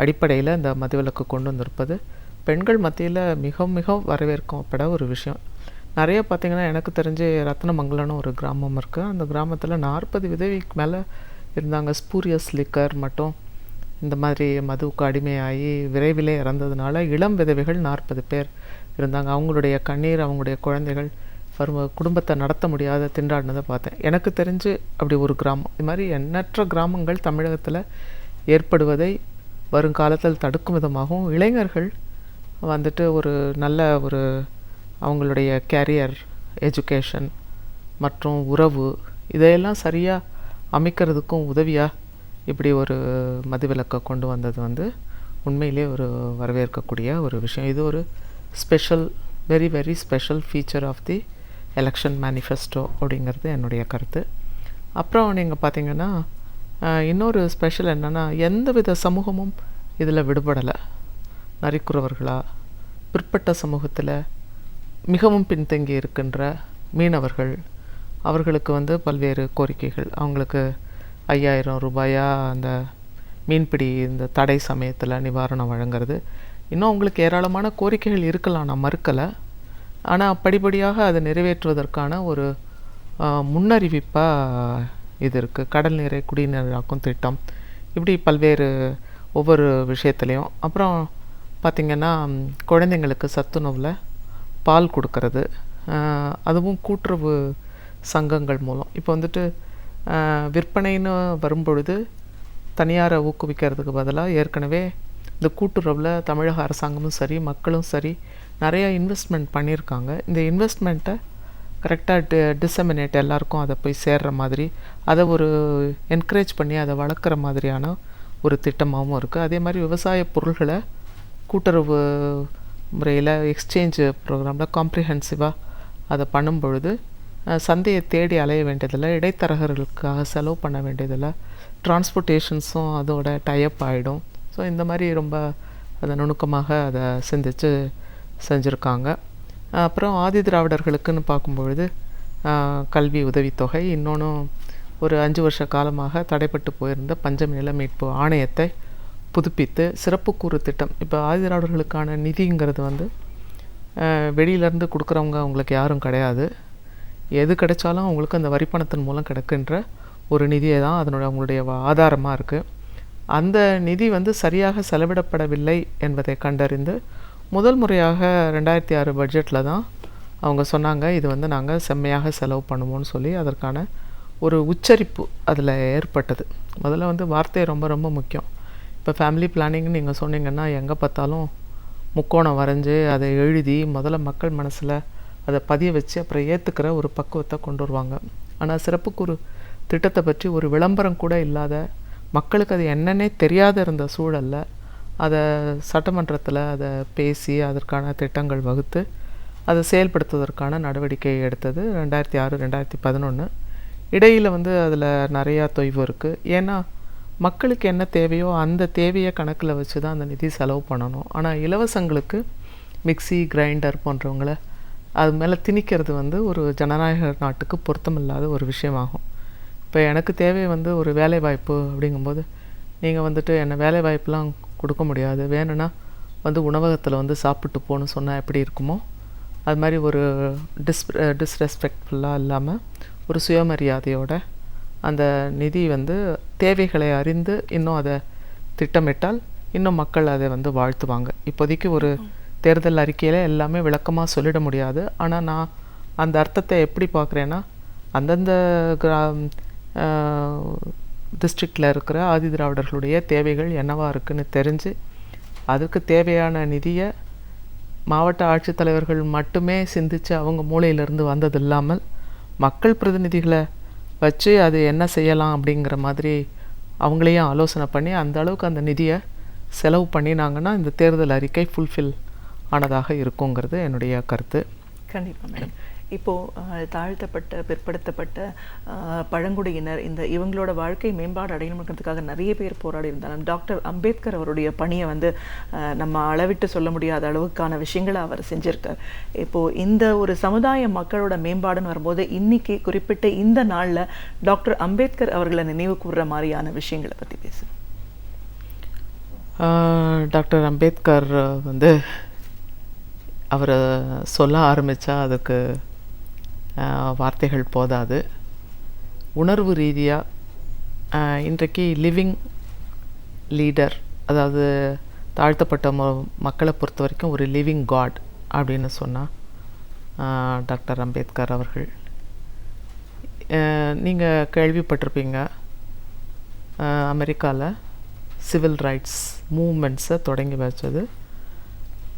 S5: அடிப்படையில் இந்த மதுவிலக்கு கொண்டு வந்திருப்பது பெண்கள் மத்தியில் மிக மிக வரவேற்கப்பட ஒரு விஷயம். நிறைய பார்த்திங்கன்னா எனக்கு தெரிஞ்சு ரத்னமங்கலம்னு ஒரு கிராமம் இருக்குது. அந்த கிராமத்தில் 40 விதவைக்கு மேலே இருந்தாங்க. ஸ்பூரியஸ் லிக்கர் மட்டும் இந்த மாதிரி மதுவுக்கு அடிமையாகி விரைவிலே இறந்ததுனால இளம் விதவைகள் 40 பேர் இருந்தாங்க. அவங்களுடைய கண்ணீர், அவங்களுடைய குழந்தைகள் குடும்பத்தை நடத்த முடியாத திண்டாடினதை பார்த்தேன். எனக்கு தெரிஞ்சு அப்படி ஒரு கிராமம், இது மாதிரி எண்ணற்ற கிராமங்கள் தமிழகத்தில் ஏற்படுவதை வருங்காலத்தில் தடுக்கும் விதமாகவும் இளைஞர்கள் வந்துட்டு ஒரு நல்ல ஒரு அவங்களுடைய கேரியர், எஜுகேஷன் மற்றும் உறவு இதையெல்லாம் சரியாக அமைக்கிறதுக்கும் உதவியாக இப்படி ஒரு மதுவிலக்கை கொண்டு வந்தது வந்து உண்மையிலே ஒரு வரவேற்கக்கூடிய ஒரு விஷயம். இது ஒரு special, very very special feature of the election manifesto அப்படிங்கிறது என்னுடைய கருத்து. அப்புறம் நீங்கள் பார்த்தீங்கன்னா இன்னொரு ஸ்பெஷல் என்னென்னா, எந்தவித சமூகமும் இதில் விடுபடலை. நரிக்குறவர்களா, பிற்பட்ட சமூகத்தில் மிகவும் பின்தங்கி இருக்கின்ற மீனவர்கள், அவர்களுக்கு வந்து பல்வேறு கோரிக்கைகள். அவங்களுக்கு 5000 ரூபாயா அந்த மீன்பிடி இந்த தடை சமயத்தில் நிவாரணம் வழங்குறது. இன்னும் அவங்களுக்கு ஏராளமான கோரிக்கைகள் இருக்கலாம், நான் மறுக்கலை. ஆனால் படிப்படியாக அதை நிறைவேற்றுவதற்கான ஒரு முன்னறிவிப்பாக இது இருக்குது. கடல் நீரை குடிநீராக்கும் திட்டம், இப்படி பல்வேறு ஒவ்வொரு விஷயத்துலேயும். அப்புறம் பார்த்திங்கன்னா குழந்தைங்களுக்கு சத்துணவில் பால் கொடுக்கறது, அதுவும் கூட்டுறவு சங்கங்கள் மூலம். இப்போ வந்துட்டு விற்பனைன்னு வரும்பொழுது தனியாரை ஊக்குவிக்கிறதுக்கு பதிலாக ஏற்கனவே இந்த கூட்டுறவில் தமிழக அரசாங்கமும் சரி மக்களும் சரி நிறையா இன்வெஸ்ட்மெண்ட் பண்ணியிருக்காங்க. இந்த இன்வெஸ்ட்மெண்ட்டை கரெக்டாக டிசமினேட் எல்லாருக்கும் அதை போய் சேர்கிற மாதிரி, அதை ஒரு என்கரேஜ் பண்ணி அதை வளர்க்குற மாதிரியான ஒரு திட்டமாகவும் இருக்குது. அதே மாதிரி விவசாய பொருள்களை கூட்டுறவு முறையில் எக்ஸ்சேஞ்சு ப்ரோக்ராமில் காம்ப்ரிஹென்சிவாக அதை பண்ணும் பொழுது சந்தையை தேடி அலைய வேண்டியதில்லை, இடைத்தரகர்களுக்காக செலவு பண்ண வேண்டியதில்லை, டிரான்ஸ்போர்ட்டேஷன்ஸும் அதோட டைப் ஆகிடும். ஸோ இந்த மாதிரி ரொம்ப அதை நுணுக்கமாக அதை சிந்தித்து செஞ்சுருக்காங்க. அப்புறம் ஆதி திராவிடர்களுக்குன்னு பார்க்கும்பொழுது கல்வி உதவித்தொகை, இன்னொன்றும் ஒரு 5 வருஷ காலமாக தடைப்பட்டு போயிருந்த பஞ்சமி நில மீட்பு ஆணையத்தை புதுப்பித்து சிறப்பு கூறு திட்டம். இப்போ ஆதி திராவிடர்களுக்கான நிதிங்கிறது வந்து வெளியிலேருந்து கொடுக்குறவங்க அவங்களுக்கு யாரும் கிடையாது. எது கிடைச்சாலும் அவங்களுக்கு அந்த வரிப்பணத்தின் மூலம் கிடைக்கின்ற ஒரு நிதியை தான் அவங்களுடைய ஆதாரமாக இருக்குது. அந்த நிதி வந்து சரியாக செலவிடப்படவில்லை என்பதை கண்டறிந்து முதல் முறையாக 2006 பட்ஜெட்டில் தான் அவங்க சொன்னாங்க, இது வந்து நாங்கள் செம்மையாக செலவு பண்ணுவோம்னு சொல்லி அதற்கான ஒரு உச்சரிப்பு அதில் ஏற்பட்டது. முதல்ல வந்து வார்த்தை ரொம்ப ரொம்ப முக்கியம். இப்போ ஃபேமிலி பிளானிங்னு நீங்கள் சொன்னீங்கன்னா எங்கே பார்த்தாலும் முக்கோணம் வரைஞ்சி அதை எழுதி முதல்ல மக்கள் மனசில் அதை பதிய வச்சு அப்புறம் ஏற்றுக்கிற ஒரு பக்குவத்தை கொண்டு வருவாங்க. ஆனால் சிறப்புக்கூறு திட்டத்தை பற்றி ஒரு விளம்பரம் கூட இல்லாத, மக்களுக்கு அது என்னன்னே தெரியாத இருந்த சூழலில் அதை சட்டமன்றத்தில் அதை பேசி அதற்கான திட்டங்கள் வகுத்து அதை செயல்படுத்துவதற்கான நடவடிக்கை எடுத்தது 2006 2011. இடையில் வந்து அதில் நிறையா தொய்வு இருக்குது. ஏன்னா மக்களுக்கு என்ன தேவையோ அந்த தேவையை கணக்கில் வச்சு தான் அந்த நிதி செலவு பண்ணணும். ஆனால் இலவசங்களுக்கு மிக்சி, கிரைண்டர் போன்றவங்கள அது மேலே திணிக்கிறது வந்து ஒரு ஜனநாயக நாட்டுக்கு பொருத்தமில்லாத ஒரு விஷயமாகும். இப்போ எனக்கு தேவை வந்து ஒரு வேலை வாய்ப்பு அப்படிங்கும்போது நீங்கள் வந்துட்டு என்ன வேலை வாய்ப்புலாம் கொடுக்க முடியாது, வேணும்னா வந்து உணவகத்தில் வந்து சாப்பிட்டு போகணுன்னு சொன்னால் எப்படி இருக்குமோ அது மாதிரி ஒரு டிஸ்ரெஸ்பெக்ட்ஃபுல்லாக இல்லாமல் ஒரு சுயமரியாதையோட அந்த நிதி வந்து தேவைகளை அறிந்து இன்னும் அதை திட்டமிட்டால் இன்னும் மக்கள் அதை வந்து வாழ்த்துவாங்க. இப்போதைக்கு ஒரு தேர்தல் அறிக்கையில் எல்லாமே விளக்கமாக சொல்லிட முடியாது. ஆனால் நான் அந்த அர்த்தத்தை எப்படி பார்க்குறேன்னா, அந்தந்த டிஸ்ட்ரிக்டில் இருக்கிற ஆதி திராவிடர்களுடைய தேவைகள் என்னவாக இருக்குதுன்னு தெரிஞ்சு அதுக்கு தேவையான நிதியை மாவட்ட ஆட்சித்தலைவர்கள் மட்டுமே சிந்தித்து அவங்க மூலையிலிருந்து வந்தது இல்லாமல் மக்கள் பிரதிநிதிகளை வச்சு அது என்ன செய்யலாம் அப்படிங்கிற மாதிரி அவங்களையும் ஆலோசனை பண்ணி அந்த அளவுக்கு அந்த நிதியை செலவு பண்ணினாங்கன்னா இந்த தேர்தல் அறிக்கை ஃபுல்ஃபில் ஆனதாக இருக்குங்கிறது என்னுடைய கருத்து.
S4: கண்டிப்பாக மேடம். இப்போது தாழ்த்தப்பட்ட, பிற்படுத்தப்பட்ட பழங்குடியினர் இவங்களோட வாழ்க்கை மேம்பாடு அடையணுங்கிறதுக்காக நிறைய பேர் போராடி இருந்தாலும் டாக்டர் அம்பேத்கர் அவருடைய பணியை வந்து நம்ம அளவிட்டு சொல்ல முடியாத அளவுக்கான விஷயங்களை அவர் செஞ்சுருக்கார். இப்போது இந்த ஒரு சமுதாய மக்களோட மேம்பாடுன்னு வரும்போது இன்னைக்கு குறிப்பிட்ட இந்த நாளில் டாக்டர் அம்பேத்கர் அவர்களை நினைவு கூறுற மாதிரியான விஷயங்களை பற்றி பேசுகிறேன்.
S5: டாக்டர் அம்பேத்கர் வந்து அவர் சொல்ல ஆரம்பித்தா அதுக்கு வார்த்தைகள் போதாது. உணர்வு ரீதியாக இன்றைக்கு லிவிங் லீடர், அதாவது தாழ்த்தப்பட்ட மக்களை பொறுத்த வரைக்கும் ஒரு லிவிங் காட் அப்படின்னு சொன்னால் டாக்டர் அம்பேத்கர் அவர்கள். நீங்கள் கேள்விப்பட்டிருப்பீங்க, அமெரிக்காவில் சிவில் ரைட்ஸ் மூமெண்ட்ஸை தொடங்கி வச்சது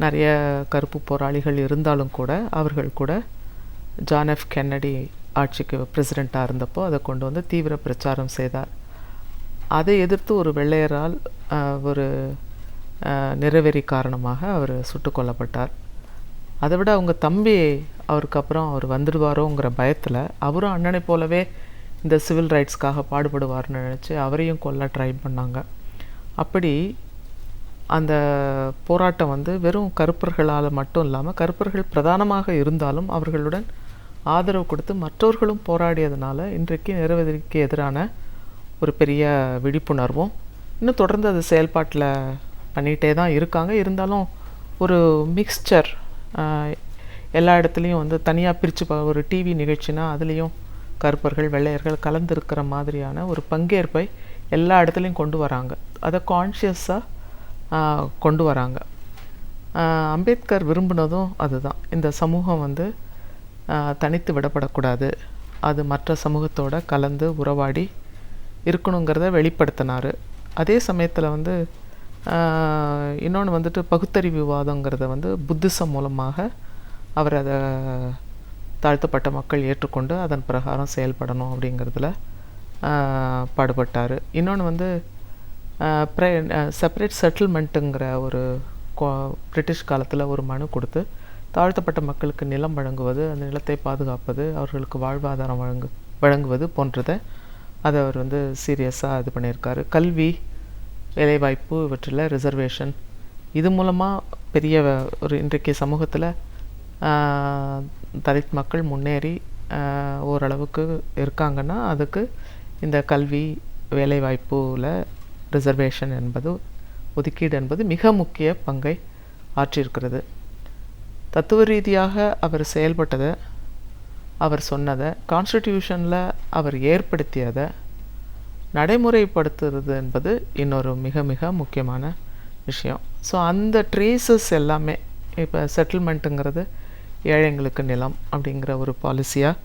S5: நிறைய கருப்பு போராளிகள் இருந்தாலும் கூட அவர்கள் கூட ஜான் எஃப் கென்னடி ஆட்சிக்கு பிரசிடெண்ட்டாக இருந்தப்போ அதை கொண்டு வந்து தீவிர பிரச்சாரம் செய்தார். அதை எதிர்த்து ஒரு வெள்ளையரால் ஒரு நிறவெறி காரணமாக அவர் சுட்டு கொல்லப்பட்டார். அதை விட அவங்க தம்பி அவருக்கு அப்புறம் அவர் வந்துடுவாரோங்கிற பயத்தில் அவரும் அண்ணனை போலவே இந்த சிவில் ரைட்ஸ்க்காக பாடுபடுவார்னு நினச்சி அவரையும் கொல்ல ட்ரை பண்ணாங்க. அப்படி அந்த போராட்டம் வந்து வெறும் கருப்பர்களால் மட்டும் இல்லாமல் கருப்பர்கள் பிரதானமாக இருந்தாலும் அவர்களுடன் ஆதரவு கொடுத்து மற்றவர்களும் போராடியதுனால இன்றைக்கு நிறவெறிக்கு எதிரான ஒரு பெரிய விழிப்புணர்வும் இன்னும் தொடர்ந்து அது செயல்பாட்டில் பண்ணிகிட்டே தான் இருக்காங்க. இருந்தாலும் ஒரு மிக்ஸ்சர் எல்லா இடத்துலையும் வந்து தனியாக பிரித்து ஒரு டிவி நிகழ்ச்சினா அதுலேயும் கருப்பர்கள் வெள்ளையர்கள் கலந்துருக்கிற மாதிரியான ஒரு பங்கேற்பை எல்லா இடத்துலையும் கொண்டு வராங்க. அதை கான்ஷியஸாக கொண்டு வராங்க. அம்பேத்கர் விரும்பினதும் அதுதான், இந்த சமூகம் வந்து தனித்து விடப்படக்கூடாது, அது மற்ற சமூகத்தோட கலந்து உறவாடி இருக்கணுங்கிறத வெளிப்படுத்தினார். அதே சமயத்தில் வந்து இன்னொன்று வந்துட்டு பகுத்தறிவு விவாதங்கிறத வந்து புத்திசம் மூலமாக அவர் அதை தாழ்த்தப்பட்ட மக்கள் ஏற்றுக்கொண்டு அதன் பிரகாரம் செயல்படணும் அப்படிங்கிறதுல பாடுபட்டார். இன்னொன்று வந்து செப்பரேட் செட்டில்மெண்ட்டுங்கிற ஒரு பிரிட்டிஷ் காலத்தில் ஒரு மனு கொடுத்து தாழ்த்தப்பட்ட மக்களுக்கு நிலம் வழங்குவது, அந்த நிலத்தை பாதுகாப்பது, அவர்களுக்கு வாழ்வாதாரம் வழங்குவது போன்றதை அதை அவர் வந்து சீரியஸாக இது பண்ணியிருக்காரு. கல்வி, வேலைவாய்ப்பு, இவற்றில் ரிசர்வேஷன், இது மூலமாக பெரிய ஒரு இன்றைக்கு சமூகத்தில் தலித் மக்கள் முன்னேறி ஓரளவுக்கு இருக்காங்கன்னா அதுக்கு இந்த கல்வி, வேலைவாய்ப்பில் ரிசர்வேஷன் என்பது, ஒதுக்கீடு என்பது மிக முக்கிய பங்கை ஆற்றியிருக்கிறது. தத்துவ ரீதியாக அவர் செயல்பட்டதை, அவர் சொன்னதை, கான்ஸ்டிடியூஷனில் அவர் ஏற்படுத்தியதை நடைமுறைப்படுத்துறது என்பது இன்னொரு மிக மிக முக்கியமான விஷயம். ஸோ அந்த ட்ரேசஸ் எல்லாமே இப்போ செட்டில்மெண்ட்டுங்கிறது ஏழைங்களுக்கு நிலம் அப்படிங்கிற ஒரு பாலிசியாக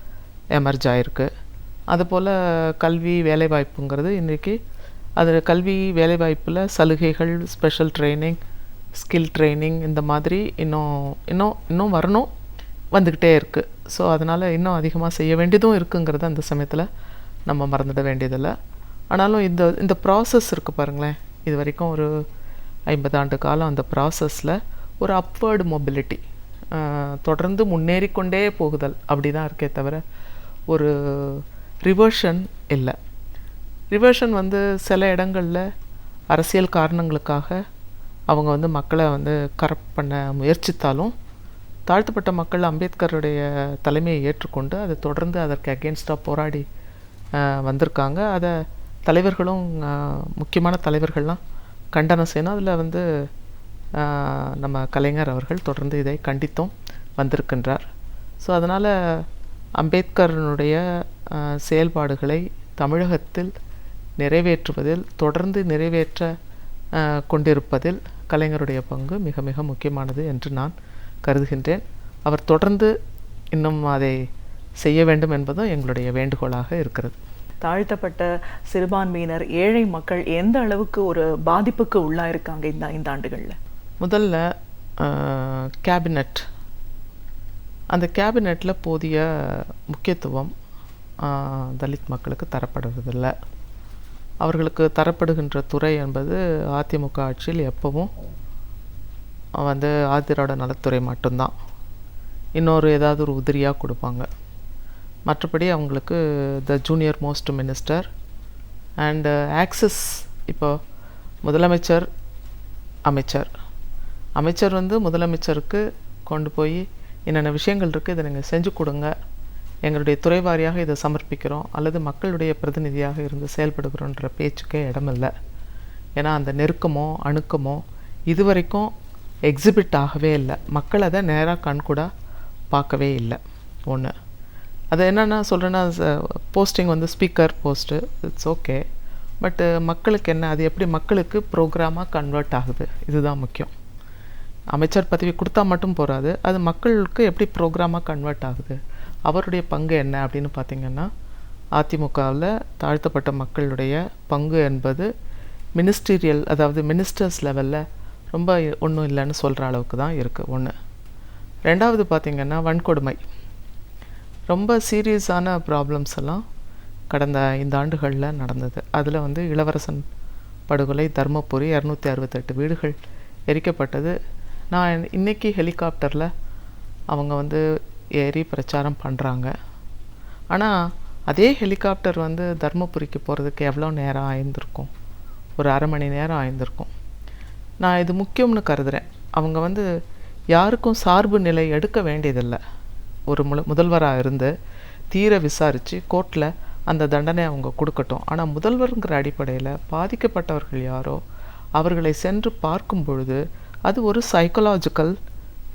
S5: எமர்ஜ் ஆகிருக்கு. அதுபோல் கல்வி, வேலைவாய்ப்புங்கிறது இன்றைக்கி அது கல்வி வேலைவாய்ப்பில் சலுகைகள், ஸ்பெஷல் ட்ரைனிங், ஸ்கில் ட்ரைனிங், இந்த மாதிரி இன்னும் வரணும், வந்துக்கிட்டே இருக்குது. ஸோ அதனால் இன்னும் அதிகமாக செய்ய வேண்டியதும் இருக்குங்கிறது அந்த சமயத்தில் நம்ம மறந்துட வேண்டியதில்லை. ஆனாலும் இந்த ப்ராசஸ் இருக்குது பாருங்களேன், இது வரைக்கும் ஒரு 50 ஆண்டு காலம் அந்த ப்ராசஸில் ஒரு அப்வர்டு மொபிலிட்டி, தொடர்ந்து முன்னேறிக்கொண்டே போகுதல் அப்படி தான் இருக்கே தவிர ஒரு ரிவர்ஷன் இல்லை. ரிவர்ஷன் வந்து சில இடங்களில் அரசியல் காரணங்களுக்காக அவங்க வந்து மக்களை வந்து கரப்ட் பண்ண முயற்சித்தாலும் தாழ்த்தப்பட்ட மக்கள் அம்பேத்கருடைய தலைமையை ஏற்றுக்கொண்டு அதை தொடர்ந்து அதற்கு அகெயின்ஸ்டாக போராடி வந்திருக்காங்க. அதை தலைவர்களும் முக்கியமான தலைவர்கள்லாம் கண்டனம் செய்யணும். அதில் வந்து நம்ம கலைஞர் அவர்கள் தொடர்ந்து இதை கண்டித்தும் வந்திருக்கின்றார். ஸோ அதனால் அம்பேத்கரனுடைய செயல்பாடுகளை தமிழகத்தில் நிறைவேற்றுவதில், தொடர்ந்து நிறைவேற்ற கொண்டிருப்பதில் கலைஞருடைய பங்கு மிக மிக முக்கியமானது என்று நான் கருதுகின்றேன். அவர் தொடர்ந்து இன்னும் அதை செய்ய வேண்டும் என்பதும் எங்களுடைய வேண்டுகோளாக இருக்கிறது.
S4: தாழ்த்தப்பட்ட சிறுபான்மையினர், ஏழை மக்கள் எந்த அளவுக்கு ஒரு பாதிப்புக்கு உள்ளாயிருக்காங்க இந்த ஆண்டுகளில்?
S5: முதல்ல கேபினட், அந்த கேபினெட்டில் போதிய முக்கியத்துவம் தலித் மக்களுக்கு தரப்படுவதில்லை. அவர்களுக்கு தரப்படுகின்ற துறை என்பது அதிமுக ஆட்சியில் எப்பவும் வந்து ஆதிராட நலத்துறை மட்டும்தான், இன்னொரு ஏதாவது ஒரு உதிரியாக கொடுப்பாங்க. மற்றபடி அவங்களுக்கு the junior most minister and access. இப்போ முதலமைச்சர், அமைச்சர் வந்து முதலமைச்சருக்கு கொண்டு போய் என்னென்ன விஷயங்கள் இருக்குது, இதை நீங்கள் செஞ்சு கொடுங்க, எங்களுடைய துறை வாரியாக இதை சமர்ப்பிக்கிறோம், அல்லது மக்களுடைய பிரதிநிதியாக இருந்து செயல்படுகிறோன்ற பேச்சுக்கே இடமில்லை. ஏன்னா அந்த நெருக்கமோ அணுக்கமோ இதுவரைக்கும் எக்ஸிபிட் ஆகவே இல்லை. மக்கள் அதை நேராக கண்கூட பார்க்கவே இல்லை. ஒன்று அது என்னென்னா சொல்கிறேன்னா, போஸ்டிங் வந்து ஸ்பீக்கர் போஸ்ட்டு, இட்ஸ் ஓகே. பட்டு மக்களுக்கு என்ன, அது எப்படி மக்களுக்கு ப்ரோக்ராமாக கன்வெர்ட் ஆகுது, இதுதான் முக்கியம். அமைச்சர் பதவி கொடுத்தா மட்டும் போகாது, அது மக்களுக்கு எப்படி ப்ரோக்ராமாக கன்வெர்ட் ஆகுது, அவருடைய பங்கு என்ன அப்படின்னு பார்த்திங்கன்னா, அதிமுகவில் தாழ்த்தப்பட்ட மக்களுடைய பங்கு என்பது மினிஸ்டீரியல், அதாவது மினிஸ்டர்ஸ் லெவலில் ரொம்ப ஒன்றும் இல்லைன்னு சொல்கிற அளவுக்கு தான் இருக்குது. ஒன்று. ரெண்டாவது பார்த்திங்கன்னா வன்கொடுமை. ரொம்ப சீரியஸான ப்ராப்ளம்ஸ் எல்லாம் கடந்த 5 ஆண்டுகளில் நடந்தது. அதில் வந்து இளவரசன் படுகொலை, தர்மபுரி 268 வீடுகள் எரிக்கப்பட்டது. நான் இன்றைக்கி ஹெலிகாப்டரில் அவங்க வந்து ஏறி பிரச்சாரம் பண்ணுறாங்க. ஆனால் அதே ஹெலிகாப்டர் வந்து தர்மபுரிக்கு போகிறதுக்கு எவ்வளோ நேரம் ஆயிருந்திருக்கும்? ஒரு அரை மணி நேரம் ஆயிருந்திருக்கும். நான் இது முக்கியம்னு கருதுகிறேன். அவங்க வந்து யாருக்கும் சார்பு நிலை எடுக்க வேண்டியதில்லை. ஒரு முதல்வராக இருந்து தீர விசாரித்து கோர்ட்டில் அந்த தண்டனை அவங்க கொடுக்கட்டும். ஆனால் முதல்வருங்கிற அடிப்படையில் பாதிக்கப்பட்டவர்கள் யாரோ அவர்களை சென்று பார்க்கும் பொழுது அது ஒரு சைக்கலாஜிக்கல்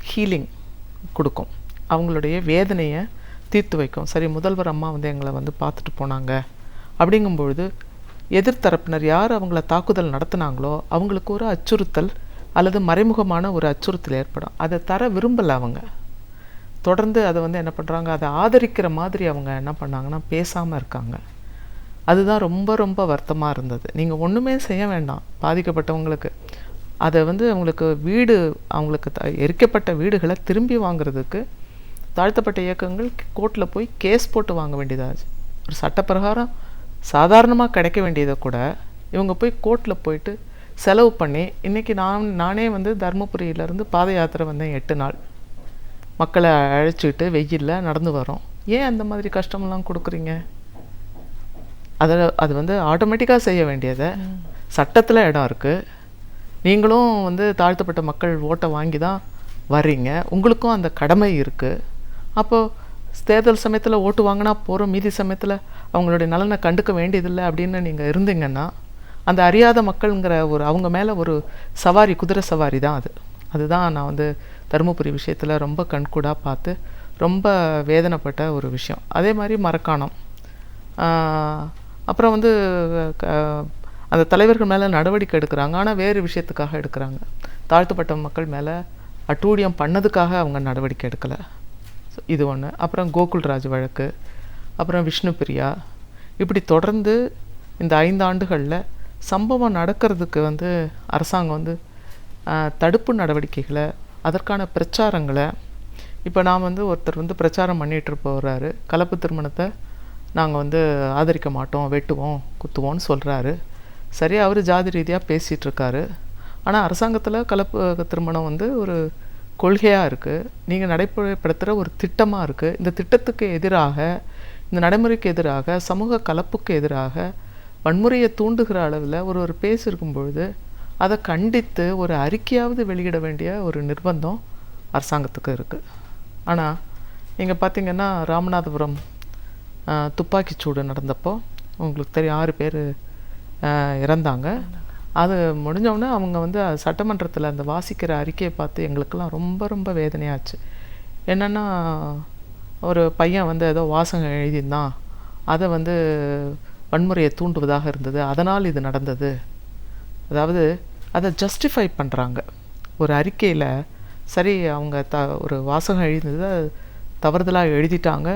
S5: ஹீலிங் கொடுக்கும், அவங்களுடைய வேதனையை தீர்த்து வைக்கும். சரி, முதல்வர் அம்மா வந்து எங்களை வந்து பார்த்துட்டு போனாங்க அப்படிங்கும்பொழுது எதிர்த்தரப்பினர் யார் அவங்கள தாக்குதல் நடத்தினாங்களோ அவங்களுக்கு ஒரு அச்சுறுத்தல் அல்லது மறைமுகமான ஒரு அச்சுறுத்தல் ஏற்படும். அதை தர விரும்பலை. அவங்க தொடர்ந்து அதை வந்து என்ன பண்ணுறாங்க, அதை ஆதரிக்கிற மாதிரி அவங்க என்ன பண்ணாங்கன்னா பேசாமல் இருக்காங்க. அதுதான் ரொம்ப ரொம்ப வருத்தமாக இருந்தது. நீங்கள் ஒன்றுமே செய்ய வேண்டாம் பாதிக்கப்பட்டவங்களுக்கு. அதை வந்து அவங்களுக்கு வீடு, அவங்களுக்கு எரிக்கப்பட்ட வீடுகளை திரும்பி வாங்குறதுக்கு தாழ்த்தப்பட்ட இயக்கங்கள் கோர்ட்டில் போய் கேஸ் போட்டு வாங்க வேண்டியதாச்சு. ஒரு சட்டப்பிரகாரம் சாதாரணமாக கிடைக்க வேண்டியதை கூட இவங்க போய் கோர்ட்டில் போயிட்டு செலவு பண்ணி, இன்றைக்கி நானே வந்து தர்மபுரியிலேருந்து பாத யாத்திரை வந்தேன். 8 நாள் மக்களை அழைச்சிக்கிட்டு வெயிலில் நடந்து வரோம். ஏன் அந்த மாதிரி கஷ்டமெல்லாம் கொடுக்குறீங்க? அது வந்து ஆட்டோமேட்டிக்காக செய்ய வேண்டியதை சட்டத்தில் இடம் இருக்குது. நீங்களும் வந்து தாழ்த்தப்பட்ட மக்கள் ஓட்டை வாங்கி தான் வர்றீங்க, உங்களுக்கும் அந்த கடமை இருக்குது. அப்போது தேர்தல் சமயத்தில் ஓட்டு வாங்கினா போகிறோம், மீதி சமயத்தில் அவங்களுடைய நலனை கண்டுக்க வேண்டியதில்லை அப்படின்னு நீங்கள் இருந்தீங்கன்னா அந்த அறியாத மக்கள்ங்கிற ஒரு அவங்க மேலே ஒரு சவாரி, குதிரை சவாரி தான் அது. அதுதான் நான் வந்து தருமபுரி விஷயத்தில் ரொம்ப கண்கூடாக பார்த்து ரொம்ப வேதனைப்பட்ட ஒரு விஷயம். அதே மாதிரி மரக்காணம். அப்புறம் வந்து அந்த தலைவர்கள் மேலே நடவடிக்கை எடுக்கிறாங்க, ஆனால் வேறு விஷயத்துக்காக எடுக்கிறாங்க. தாழ்த்தப்பட்ட மக்கள் மேலே அட்டூழியம் பண்ணதுக்காக அவங்க நடவடிக்கை எடுக்கலை. இது ஒன்று. அப்புறம் கோகுல்ராஜ் வழக்கு, அப்புறம் விஷ்ணு பிரியா, இப்படி தொடர்ந்து இந்த 5 ஆண்டுகளில் சம்பவம் நடக்கிறதுக்கு வந்து அரசாங்கம் வந்து தடுப்பு நடவடிக்கைகளை, அதற்கான பிரச்சாரங்களை, இப்போ நான் வந்து ஒருத்தர் வந்து பிரச்சாரம் பண்ணிகிட்டு போகிறாரு, கலப்பு திருமணத்தை நாங்கள் வந்து ஆதரிக்க மாட்டோம், வெட்டுவோம் குத்துவோம்னு சொல்கிறாரு. சரி, அவர் ஜாதி ரீதியாக பேசிகிட்ருக்காரு. ஆனால் அரசாங்கத்தில் கலப்பு திருமணம் வந்து ஒரு கொள்கையாக இருக்குது, நீங்கள் நடைமுறைப்படுத்துகிற ஒரு திட்டமாக இருக்குது. இந்த திட்டத்துக்கு எதிராக, இந்த நடைமுறைக்கு எதிராக, சமூக கலப்புக்கு எதிராக வன்முறையை தூண்டுகிற அளவில் ஒரு பேசியிருக்கும் பொழுது அதை கண்டித்து ஒரு அறிக்கையாவது வெளியிட வேண்டிய ஒரு நிர்பந்தம் அரசாங்கத்துக்கு இருக்குது. ஆனால் நீங்கள் பார்த்திங்கன்னா ராமநாதபுரம் துப்பாக்கிச்சூடு நடந்தப்போ உங்களுக்கு தெரியும், 6 பேர் இறந்தாங்க. அது முடிஞ்சோடனே அவங்க வந்து சட்டமன்றத்தில் அந்த வாசிக்கிற அறிக்கையை பார்த்து எங்களுக்கெல்லாம் ரொம்ப ரொம்ப வேதனையாச்சு. என்னென்னா, ஒரு பையன் வந்து ஏதோ வாசகம் எழுதியிருந்தான், அதை வந்து வன்முறையை தூண்டுவதாக இருந்தது, அதனால் இது நடந்தது. அதாவது அதை ஜஸ்டிஃபை பண்ணுறாங்க ஒரு அறிக்கையில். சரி, அவங்க ஒரு வாசகம் எழுதினது தவறுதலாக எழுதிட்டாங்க,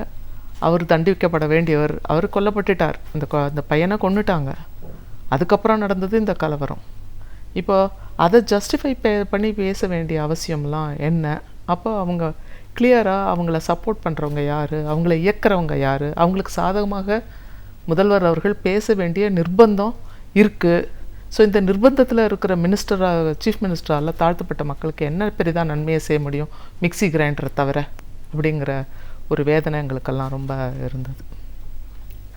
S5: அவர் தண்டிக்கப்பட வேண்டியவர், அவர் கொல்லப்பட்டுட்டார், அந்த பையனை கொன்னுட்டாங்க, அதுக்கப்புறம் நடந்தது இந்த கலவரம். இப்போ அதை ஜஸ்டிஃபை பண்ணி பேச வேண்டிய அவசியம்லாம் என்ன? அப்போ அவங்க கிளியராக அவங்கள சப்போர்ட் பண்ணுறவங்க யார், அவங்கள இயக்கிறவங்க யார், அவங்களுக்கு சாதகமாக முதல்வர் அவர்கள் பேச வேண்டிய நிர்பந்தம் இருக்குது. ஸோ இந்த நிர்பந்தத்தில் இருக்கிற மினிஸ்டராக, சீஃப் மினிஸ்டரால் தாழ்த்தப்பட்ட மக்களுக்கு என்ன பெரிதாக நன்மையை செய்ய முடியும் மிக்சி கிரைண்டரை தவிர அப்படிங்கிற ஒரு வேதனை எங்களுக்கெல்லாம் ரொம்ப இருந்தது.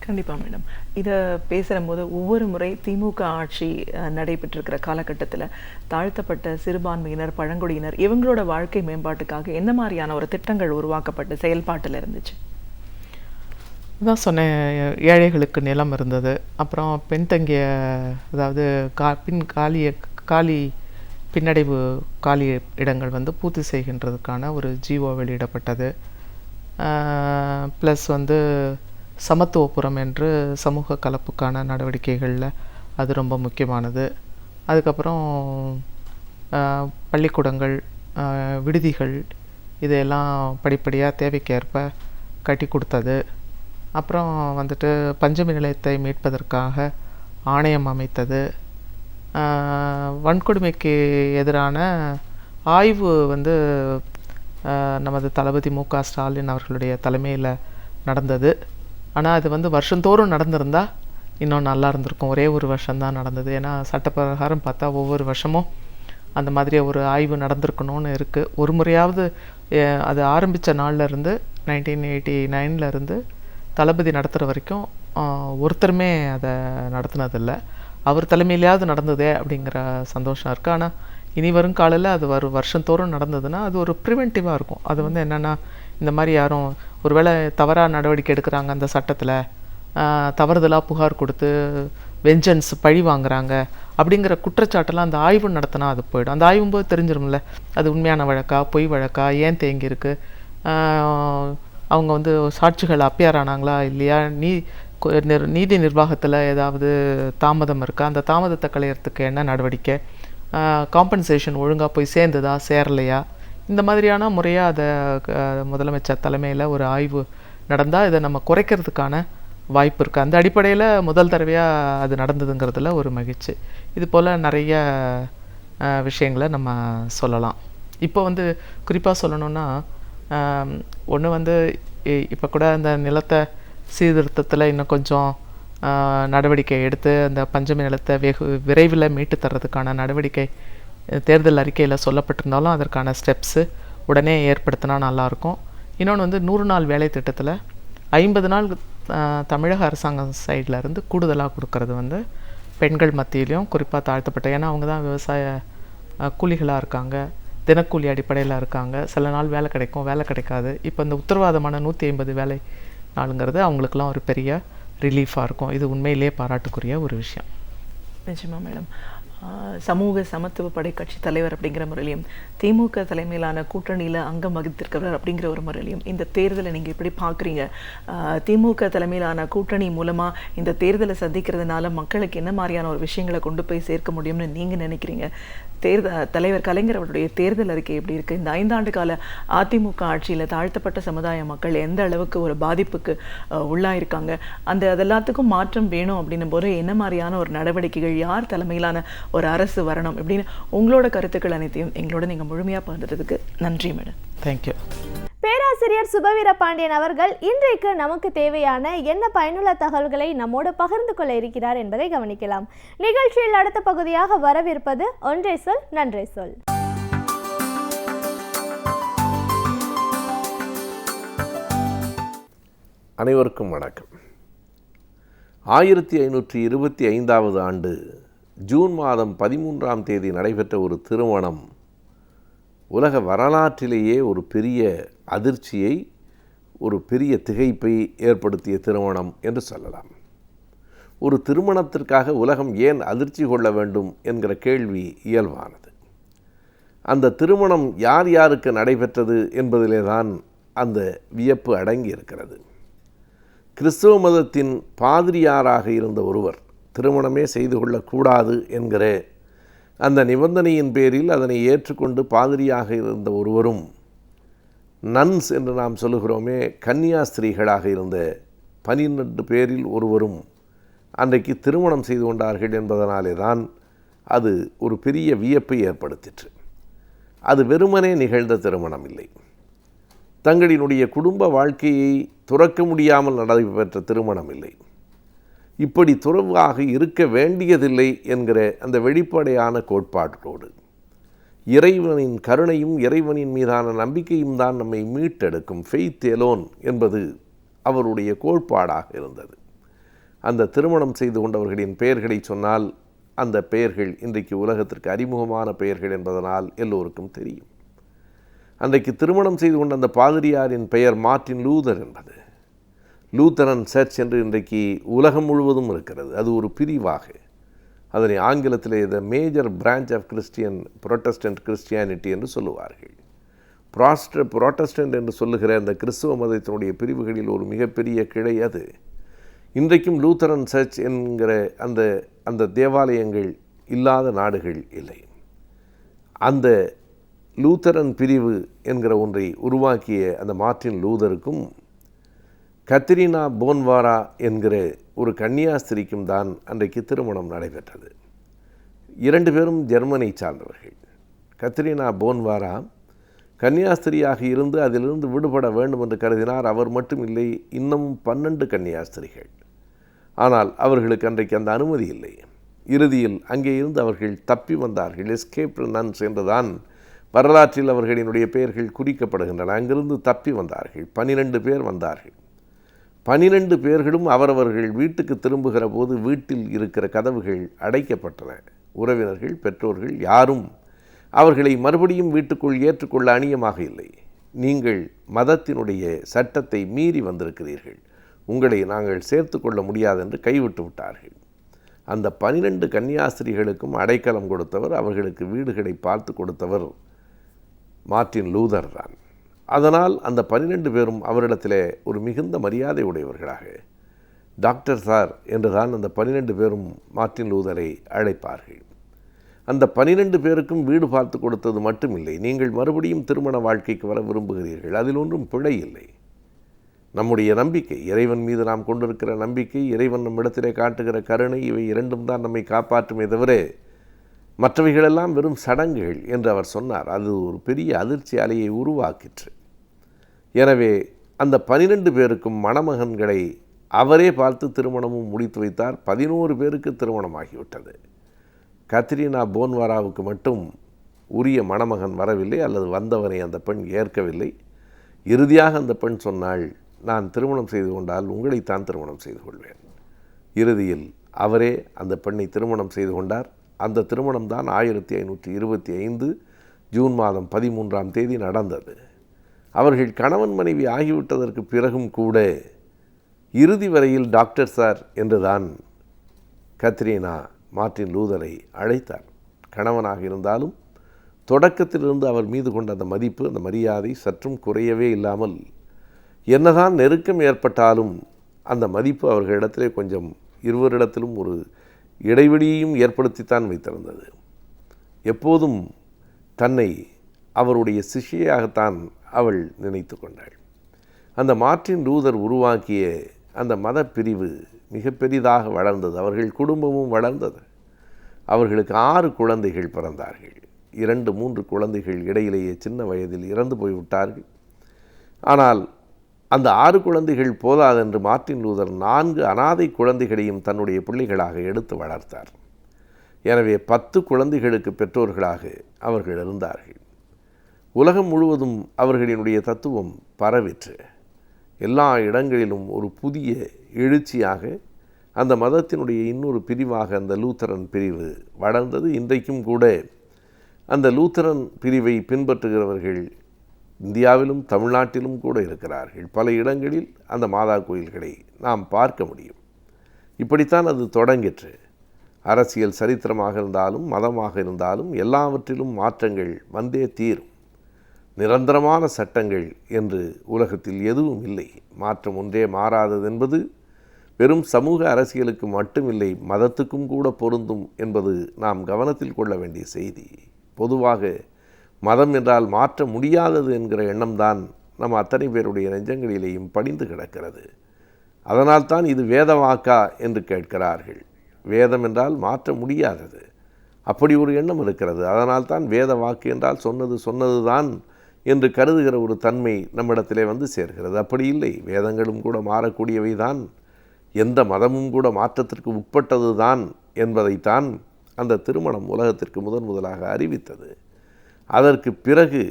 S4: கண்டிப்பாக மேடம், இதை பேசுகிற ஒவ்வொரு முறை திமுக ஆட்சி நடைபெற்றிருக்கிற காலகட்டத்தில் தாழ்த்தப்பட்ட சிறுபான்மையினர், பழங்குடியினர் இவங்களோட வாழ்க்கை மேம்பாட்டுக்காக என்ன மாதிரியான ஒரு திட்டங்கள் உருவாக்கப்பட்டு செயல்பாட்டில் இருந்துச்சு?
S5: தான் சொன்னேன், ஏழைகளுக்கு நிலம் இருந்தது. அப்புறம் பின்தங்கிய, அதாவது காலி பின்னடைவு காலி இடங்கள் வந்து பூர்த்தி செய்கின்றதுக்கான ஒரு ஜிஓ வெளியிடப்பட்டது. ப்ளஸ் வந்து சமத்துவபுரம் என்று சமூக கலப்புக்கான நடவடிக்கைகளில் அது ரொம்ப முக்கியமானது. அதுக்கப்புறம் பள்ளிக்கூடங்கள், விடுதிகள் இதையெல்லாம் படிப்படியாக தேவைக்கேற்ப கட்டி கொடுத்தது. அப்புறம் வந்துட்டு பஞ்சமி நிலையத்தை மீட்பதற்காக ஆணையம் அமைத்தது. வன்கொடுமைக்கு எதிரான ஆய்வு நமது தளபதி மு.க. ஸ்டாலின் அவர்களுடைய தலைமையில் நடந்தது. ஆனால் அது வருஷந்தோறும் நடந்திருந்தா இன்னும் நல்லா இருந்திருக்கும். ஒரே ஒரு வருஷம்தான் நடந்தது. ஏன்னா சட்டப்பிரகாரம் பார்த்தா ஒவ்வொரு வருஷமும் அந்த மாதிரி ஒரு ஆய்வு நடந்திருக்கணும்னு இருக்குது. ஒரு முறையாவது அது ஆரம்பித்த நாள்லேருந்து 1989 தளபதி நடத்துகிற வரைக்கும் ஒருத்தருமே அதை நடத்துனதில்லை. அவர் தலைமையிலேயாவது நடந்ததே அப்படிங்கிற சந்தோஷம் இருக்குது. ஆனால் இனி வரும் காலையில் அது வருஷந்தோறும் நடந்ததுன்னா அது ஒரு ப்ரிவென்டிவாக இருக்கும். அது என்னென்னா, இந்த மாதிரி யாரும் ஒருவேளை தவறாக நடவடிக்கை எடுக்கிறாங்க, அந்த சட்டத்தில் தவறுதலாக புகார் கொடுத்து வெஞ்சன்ஸ் பழி வாங்குறாங்க அப்படிங்கிற குற்றச்சாட்டெல்லாம் அந்த ஆய்வு நடத்தினா அது போயிடும். அந்த ஆய்வும் போது தெரிஞ்சிடும்ல அது உண்மையான வழக்கா பொய் வழக்கா, ஏன் தேங்கியிருக்கு, அவங்க சாட்சிகள் அப்பியார் ஆனாங்களா இல்லையா, நீதி நிர்வாகத்தில் ஏதாவது தாமதம் இருக்கா, அந்த தாமதத்தை களையறதுக்கு என்ன நடவடிக்கை, காம்பன்சேஷன் ஒழுங்காக போய் சேர்ந்ததா சேரலையா, இந்த மாதிரியான முறையாக அதை முதலமைச்சர் தலைமையில் ஒரு ஆய்வு நடந்தால் இதை நம்ம குறைக்கிறதுக்கான வாய்ப்பு இருக்குது. அந்த அடிப்படையில் முதல் தடவையாக அது நடந்ததுங்கிறதுல ஒரு மகிழ்ச்சி. இது போல் நிறைய விஷயங்களை நம்ம சொல்லலாம். இப்போ குறிப்பாக சொல்லணுன்னா, ஒன்று இப்போ கூட அந்த நிலத்தை சீர்திருத்தத்தில் இன்னும் கொஞ்சம் நடவடிக்கை எடுத்து அந்த பஞ்சமி நிலத்தை விரைவில் மீட்டு தர்றதுக்கான நடவடிக்கை தேர்தல் அறிக்கையில் சொல்லப்பட்டிருந்தாலும் அதற்கான ஸ்டெப்ஸு உடனே ஏற்படுத்தினா நல்லாயிருக்கும். இன்னொன்று 100 நாள் வேலை திட்டத்தில் 50 நாள் தமிழக அரசாங்கம் சைடில் இருந்து கூடுதலாக கொடுக்கறது பெண்கள் மத்தியிலையும் குறிப்பாக தாழ்த்தப்பட்ட, ஏன்னா அவங்க தான் விவசாய கூலிகளாக இருக்காங்க, தினக்கூலி அடிப்படையில் இருக்காங்க. சில நாள் வேலை கிடைக்கும், வேலை கிடைக்காது. இப்போ இந்த உத்தரவாதமான 150 வேலை நாளுங்கிறது அவங்களுக்கெல்லாம் ஒரு பெரிய ரிலீஃபாக இருக்கும். இது உண்மையிலே பாராட்டுக்குரிய ஒரு விஷயம்.
S4: நிச்சயமா மேடம். சமூக சமத்துவ படை கட்சி தலைவர் அப்படிங்கிற முறையிலையும் திமுக தலைமையிலான கூட்டணியில் அங்கம் வகித்திருக்கிறவர் அப்படிங்கிற ஒரு முறையிலையும் இந்த தேர்தலை நீங்கள் எப்படி பார்க்குறீங்க? திமுக தலைமையிலான கூட்டணி மூலமாக இந்த தேர்தலை சந்திக்கிறதுனால மக்களுக்கு என்ன மாதிரியான ஒரு விஷயங்களை கொண்டு போய் சேர்க்க முடியும்னு நீங்கள் நினைக்கிறீங்க? தலைவர் கலைஞர் அவருடைய தேர்தல் அறிக்கை எப்படி இருக்குது? இந்த 5 ஆண்டு கால அதிமுக ஆட்சியில் தாழ்த்தப்பட்ட சமுதாய மக்கள் எந்த அளவுக்கு ஒரு பாதிப்புக்கு உள்ளாயிருக்காங்க, அதெல்லாத்துக்கும் மாற்றம் வேணும் அப்படின்னும் போது என்ன மாதிரியான ஒரு நடவடிக்கைகள், யார் தலைமையிலான ஒரு அரசு வரணும் அப்படின்னு உங்களோட கருத்துக்கள் அனைத்தையும் எங்களோட நீங்கள் முழுமையாக பகிர்ந்ததுக்கு நன்றி மேடம்.
S5: தேங்க்யூ.
S1: பேராசிரியர் சுபவீர பாண்டியன் அவர்கள் இன்றைக்கு நமக்கு தேவையான என்ன பயனுள்ள தகவல்களை நம்மோடு பகிர்ந்து கொள்ள இருக்கிறார் என்பதை கவனிக்கலாம். நிகழ்ச்சியில் அடுத்த பகுதியாக வரவிருப்பது ஒன்றே சொல் நன்றே சொல்.
S6: அனைவருக்கும் வணக்கம். 1525 ஆண்டு ஜூன் மாதம் 13ஆம் தேதி நடைபெற்ற ஒரு திருமணம் உலக வரலாற்றிலேயே ஒரு பெரிய அதிர்ச்சியை, ஒரு பெரிய திகைப்பை ஏற்படுத்திய திருமணம் என்று சொல்லலாம். ஒரு திருமணத்திற்காக உலகம் ஏன் அதிர்ச்சி கொள்ள வேண்டும் என்கிற கேள்வி இயல்பானது. அந்த திருமணம் யார் யாருக்கு நடைபெற்றது என்பதிலே தான் அந்த வியப்பு அடங்கி இருக்கிறது. கிறிஸ்துவ மதத்தின் பாதிரியாராக இருந்த ஒருவர் திருமணமே செய்து கொள்ளக்கூடாது என்கிற அந்த நிபந்தனையின் பேரில் அதனை ஏற்றுக்கொண்டு பாதிரியாக இருந்த ஒருவரும், நன்ஸ் என்று நாம் சொல்லுகிறோமே கன்னியாஸ்திரீகளாக இருந்த 12 பேரில் ஒருவரும் அன்றைக்கு திருமணம் செய்து கொண்டார்கள் என்பதனாலே தான் அது ஒரு பெரிய வியப்பை ஏற்படுத்திற்று. அது வெறுமனே நிகழ்ந்த திருமணம் இல்லை. தங்களினுடைய குடும்ப வாழ்க்கையை துறக்க முடியாமல் நடைபெற்ற திருமணம் இல்லை. இப்படி துறவாக இருக்க வேண்டியதில்லை என்கிற அந்த வெளிப்படையான கோட்பாட்டோடு இறைவனின் கருணையும் இறைவனின் மீதான நம்பிக்கையும் தான் நம்மை மீட்டெடுக்கும், ஃபெய்த் எலோன் என்பது அவருடைய கோட்பாடாக இருந்தது. அந்த திருமணம் செய்து கொண்டவர்களின் பெயர்களை சொன்னால் அந்த பெயர்கள் இன்றைக்கு உலகத்திற்கு அறிமுகமான பெயர்கள் என்பதனால் எல்லோருக்கும் தெரியும். அன்றைக்கு திருமணம் செய்து கொண்ட அந்த பாதிரியாரின் பெயர் மார்ட்டின் லூதர் என்பது. லூத்தரன் சர்ச் என்று இன்றைக்கு உலகம் முழுவதும் இருக்கிறது. அது ஒரு பிரிவாக, அதனை ஆங்கிலத்திலே the major branch of Protestant Christianity என்று சொல்லுவார்கள். புரோட்டஸ்டன்ட் என்று சொல்லுகிற அந்த கிறிஸ்துவ மதத்தினுடைய பிரிவுகளில் ஒரு மிகப்பெரிய கிளை அது. இன்றைக்கும் லூத்தரன் சர்ச் என்கிற அந்த தேவாலயங்கள் இல்லாத நாடுகள் இல்லை. அந்த லூத்தரன் பிரிவு என்கிற ஒன்றை உருவாக்கிய அந்த மார்ட்டின் லூதருக்கும் கத்ரீனா போன்வாரா என்கிற ஒரு கன்னியாஸ்திரிக்கும் தான் அன்றைக்கு திருமணம் நடைபெற்றது. 2 பேரும் ஜெர்மனை சார்ந்தவர்கள். கத்ரீனா போன்வாரா கன்னியாஸ்திரியாக இருந்து அதிலிருந்து விடுபட வேண்டும் என்று கருதினார். அவர் மட்டும் இல்லை, இன்னமும் 12 கன்னியாஸ்திரிகள். ஆனால் அவர்களுக்கு அன்றைக்கு அந்த அனுமதி இல்லை. இறுதியில் அங்கே இருந்து அவர்கள் தப்பி வந்தார்கள். எஸ்கேப் நன்ஸ் என்றுதான் வரலாற்றில் அவர்களினுடைய பெயர்கள் குறிக்கப்படுகின்றன. அங்கிருந்து தப்பி வந்தார்கள். 12 பேர் வந்தார்கள். 12 பேர்களும் அவரவர்கள் வீட்டுக்கு திரும்புகிற போது வீட்டில் இருக்கிற கதவுகள் அடைக்கப்பட்டன. உறவினர்கள், பெற்றோர்கள் யாரும் அவர்களை மறுபடியும் வீட்டுக்குள் ஏற்றுக்கொள்ள அணியமாக இல்லை. நீங்கள் மதத்தினுடைய சட்டத்தை மீறி வந்திருக்கிறீர்கள், உங்களை நாங்கள் சேர்த்து கொள்ள முடியாது என்று கைவிட்டு விட்டார்கள். அந்த 12 கன்னியாஸ்திரிகளுக்கும் அடைக்கலம் கொடுத்தவர், அவர்களுக்கு வீடுகளை பார்த்து கொடுத்தவர் மார்ட்டின் லூதர் தான். அதனால் அந்த 12 பேரும் அவரிடத்தில் ஒரு மிகுந்த மரியாதை உடையவர்களாக டாக்டர் சார் என்றுதான் அந்த 12 பேரும் மார்ட்டின் லூதரை அழைப்பார்கள். அந்த 12 பேருக்கும் வீடு பார்த்து கொடுத்தது மட்டுமில்லை, நீங்கள் மறுபடியும் திருமண வாழ்க்கைக்கு வர விரும்புகிறீர்கள், அதில் ஒன்றும் பிழை இல்லை. நம்முடைய நம்பிக்கை, இறைவன் மீது நாம் கொண்டிருக்கிற நம்பிக்கை, இறைவன் நம்மிடத்திலே காட்டுகிற கருணை, இவை 2ம் தான் நம்மை காப்பாற்றுமே தவிர மற்றவைகளெல்லாம் வெறும் சடங்குகள் என்று அவர் சொன்னார். அது ஒரு பெரிய அதிர்ச்சி அலையை உருவாக்கிற்று. எனவே அந்த 12 பேருக்கும் மணமகன்களை அவரே பார்த்து திருமணமும் முடித்து வைத்தார். 11 பேருக்கு திருமணமாகிவிட்டது. கத்ரீனா போன்வாராவுக்கு மட்டும் உரிய மணமகன் வரவில்லை, அல்லது வந்தவனை அந்த பெண் ஏற்கவில்லை. இறுதியாக அந்த பெண் சொன்னாள், நான் திருமணம் செய்து கொண்டால் உங்களைத்தான் திருமணம் செய்து கொள்வேன். இறுதியில் அவரே அந்த பெண்ணை திருமணம் செய்து கொண்டார். அந்த திருமணம் தான் 1525 ஜூன் மாதம் 13ஆம் தேதி நடந்தது. அவர்கள் கணவன் மனைவி ஆகிவிட்டதற்கு பிறகும் கூட இறுதி வரையில் டாக்டர் சார் என்றுதான் கத்ரீனா மார்ட்டின் லூதரை அழைத்தார். கணவனாக இருந்தாலும் தொடக்கத்திலிருந்து அவர் மீது கொண்ட அந்த மதிப்பு, அந்த மரியாதை சற்றும் குறையவே இல்லாமல், என்னதான் நெருக்கம் ஏற்பட்டாலும் அந்த மதிப்பு அவர்களிடத்திலே கொஞ்சம் இருவரிடத்திலும் ஒரு இடைவெளியையும் ஏற்படுத்தித்தான் வைத்திருந்தது. எப்போதும் தன்னை அவருடைய சிஷ்யையாகத்தான் அவள் நினைத்து கொண்டாள். அந்த மார்ட்டின் லூதர் உருவாக்கிய அந்த மத பிரிவு மிக பெரிதாக வளர்ந்தது. அவர்கள் குடும்பமும் வளர்ந்தது. அவர்களுக்கு 6 குழந்தைகள் பிறந்தார்கள். 2-3 குழந்தைகள் இடையிலேயே சின்ன வயதில் இறந்து போய்விட்டார்கள். ஆனால் அந்த 6 குழந்தைகள் போதாதென்று மார்ட்டின் லூதர் 4 அனாதை குழந்தைகளையும் தன்னுடைய பிள்ளைகளாக எடுத்து வளர்த்தார். எனவே 10 குழந்தைகளுக்கு பெற்றோர்களாக அவர்கள் இருந்தார்கள். உலகம் முழுவதும் அவர்களினுடைய தத்துவம் பரவிற்று. எல்லா இடங்களிலும் ஒரு புதிய எழுச்சியாக அந்த மதத்தினுடைய இன்னொரு பிரிவாக அந்த லூத்தரன் பிரிவு வளர்ந்தது. இன்றைக்கும் கூட அந்த லூத்தரன் பிரிவை பின்பற்றுகிறவர்கள் இந்தியாவிலும் தமிழ்நாட்டிலும் கூட இருக்கிறார்கள். பல இடங்களில் அந்த மாதா கோயில்களை நாம் பார்க்க முடியும். இப்படித்தான் அது தொடங்கிற்று. அரசியல் சரித்திரமாக இருந்தாலும் மதமாக இருந்தாலும் எல்லாவற்றிலும் மாற்றங்கள் வந்தே தீரும். நிரந்தரமான சட்டங்கள் என்று உலகத்தில் எதுவும் இல்லை. மாற்றம் ஒன்றே மாறாதது என்பது வெறும் சமூக அரசியலுக்கு மட்டுமில்லை, மதத்துக்கும் கூட பொருந்தும் என்பது நாம் கவனத்தில் கொள்ள வேண்டிய செய்தி. பொதுவாக மதம் என்றால் மாற்ற முடியாதது என்கிற எண்ணம்தான் நம் அத்தனை பேருடைய நெஞ்சங்களிலேயும் படிந்து கிடக்கிறது. அதனால்தான் இது வேத வாக்கா என்று கேட்கிறார்கள். வேதம் என்றால் மாற்ற முடியாதது, அப்படி ஒரு எண்ணம் இருக்கிறது. அதனால்தான் வேத வாக்கு என்றால் சொன்னது தான் என்று கருதுகிற ஒரு தன்மை நம்மிடத்திலே வந்து சேர்கிறது. அப்படி இல்லை, வேதங்களும் கூட மாறக்கூடியவை தான், எந்த மதமும் கூட மாற்றத்திற்கு உட்பட்டது தான் என்பதைத்தான் அந்த திருமணம் உலகத்திற்கு முதலாக அறிவித்தது. அதற்கு பிறகு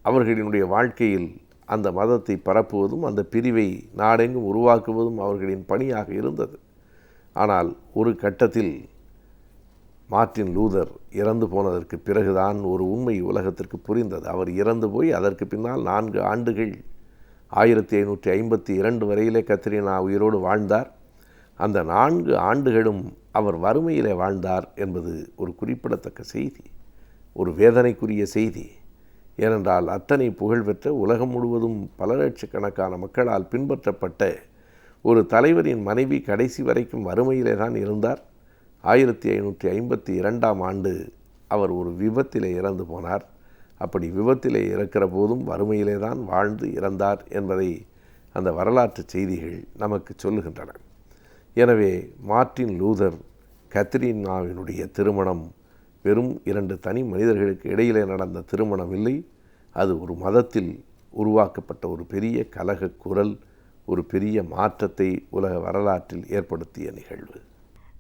S6: அவர்களினுடைய வாழ்க்கையில் அந்த மதத்தை பரப்புவதும் அந்த பிரிவை நாடெங்கும் உருவாக்குவதும் அவர்களின் பணியாக இருந்தது. ஆனால் ஒரு கட்டத்தில் மார்ட்டின் லூதர் இறந்து போனதற்கு பிறகுதான் ஒரு உண்மை உலகத்திற்கு புரிந்தது. அவர் இறந்து போய் அதற்கு பின்னால் 4 ஆண்டுகள் 1552 வரையிலே கத்ரீனா உயிரோடு வாழ்ந்தார். அந்த 4 ஆண்டுகளும் அவர் வறுமையிலே வாழ்ந்தார் என்பது ஒரு குறிப்பிடத்தக்க செய்தி, ஒரு வேதனைக்குரிய செய்தி. ஏனென்றால் அத்தனை புகழ்பெற்ற உலகம் முழுவதும் பல லட்சக்கணக்கான மக்களால் பின்பற்றப்பட்ட ஒரு தலைவரின் மனைவி கடைசி வரைக்கும் வறுமையிலே தான் இருந்தார். 1552ஆம் ஆண்டு அவர் ஒரு விபத்திலே இறந்து போனார். அப்படி விபத்திலே இறக்கிற போதும் வறுமையிலே தான் வாழ்ந்து இறந்தார் என்பதை அந்த வரலாற்று செய்திகள் நமக்கு சொல்லுகின்றன. எனவே மார்ட்டின் லூதர் கத்ரீனாவினுடைய திருமணம் வெறும் 2 தனி மனிதர்களுக்கு இடையிலே நடந்த திருமணம் இல்லை. அது ஒரு மதத்தில் உருவாக்கப்பட்ட ஒரு பெரிய கலக குரல், ஒரு பெரிய மாற்றத்தை உலக வரலாற்றில் ஏற்படுத்திய நிகழ்வு.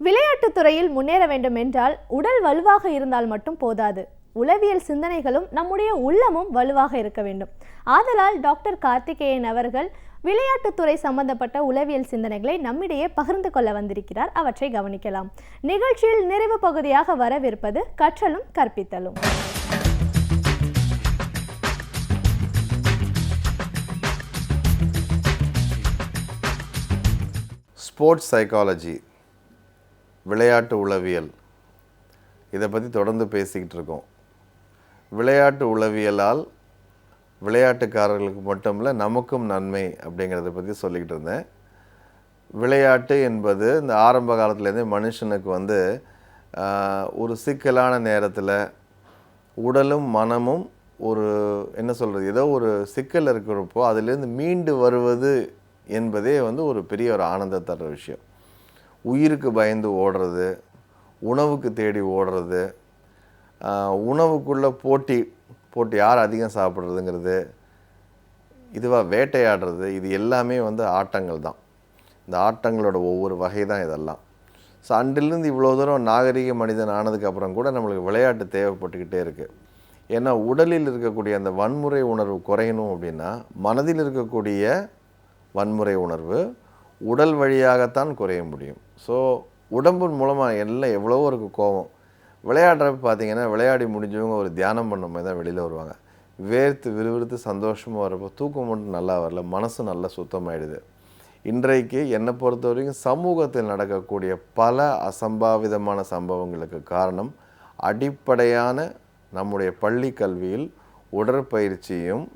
S1: விளையாட்டுத் துறையில் முன்னேற வேண்டும் என்றால் உடல் வலுவாக இருந்தால் மட்டும் போதாது, உளவியல் சிந்தனைகளும் நம்முடைய உள்ளமும் வலுவாக இருக்க வேண்டும். ஆதலால் டாக்டர் கார்த்திகேயன் அவர்கள் விளையாட்டுத்துறை சம்பந்தப்பட்ட உளவியல் சிந்தனைகளை நம்மிடையே பகிர்ந்து கொள்ள வந்திருக்கிறார். அவற்றை கவனிக்கலாம். நிகழ்ச்சியில் நிறைவு பகுதியாக வரவிருப்பது கற்றலும் கற்பித்தலும்.
S7: ஸ்போர்ட்ஸ் சைக்காலஜி, விளையாட்டு உளவியல், இதை பற்றி தொடர்ந்து பேசிக்கிட்டு இருக்கோம். விளையாட்டு உளவியலால் விளையாட்டுக்காரர்களுக்கு மட்டுமில்லை நமக்கும் நன்மை அப்படிங்கிறத பற்றி சொல்லிக்கிட்டு இருந்தேன். விளையாட்டு என்பது இந்த ஆரம்ப காலத்துலேருந்தே மனுஷனுக்கு ஒரு சிக்கலான நேரத்தில் உடலும் மனமும் ஒரு என்ன சொல்கிறது, ஏதோ ஒரு சிக்கல் இருக்கிறப்போ அதிலேருந்து மீண்டு வருவது என்பதே ஒரு பெரிய ஒரு ஆனந்த தர விஷயம். உயிருக்கு பயந்து ஓடுறது, உணவுக்கு தேடி ஓடுறது, உணவுக்குள்ளே போட்டி யார் அதிகம் சாப்பிட்றதுங்கிறது, இதுவாக வேட்டையாடுறது, இது எல்லாமே ஆட்டங்கள் தான். இந்த ஆட்டங்களோட ஒவ்வொரு வகை தான் இதெல்லாம். ஸோ அன்றிலிருந்து இவ்வளோ தூரம் நாகரிக மனிதன் ஆனதுக்கப்புறம் கூட நம்மளுக்கு விளையாட்டு தேவைப்பட்டுக்கிட்டே இருக்குது. ஏன்னா உடலில் இருக்கக்கூடிய அந்த வன்முறை உணர்வு குறையணும் அப்படின்னா மனதில் இருக்கக்கூடிய வன்முறை உணர்வு உடல் வழியாகத்தான் குறைய முடியும். ஸோ உடம்பின் மூலமாக எல்லாம் எவ்வளவோ இருக்குது கோபம். விளையாடுறப்ப பார்த்தீங்கன்னா விளையாடி முடிஞ்சவங்க ஒரு தியானம் பண்ண மாதிரி தான் வெளியில் வருவாங்க. வேர்த்து விறுவிறுத்து சந்தோஷமாக வரப்போ தூக்கம் மட்டும் நல்லா வரல, மனசு நல்லா சுத்தமாயிடுது. இன்றைக்கு என்னை பொறுத்த வரைக்கும் சமூகத்தில் நடக்கக்கூடிய பல அசம்பாவிதமான சம்பவங்களுக்கு காரணம் அடிப்படையான நம்முடைய பள்ளி கல்வியில் உடற்பயிற்சியும்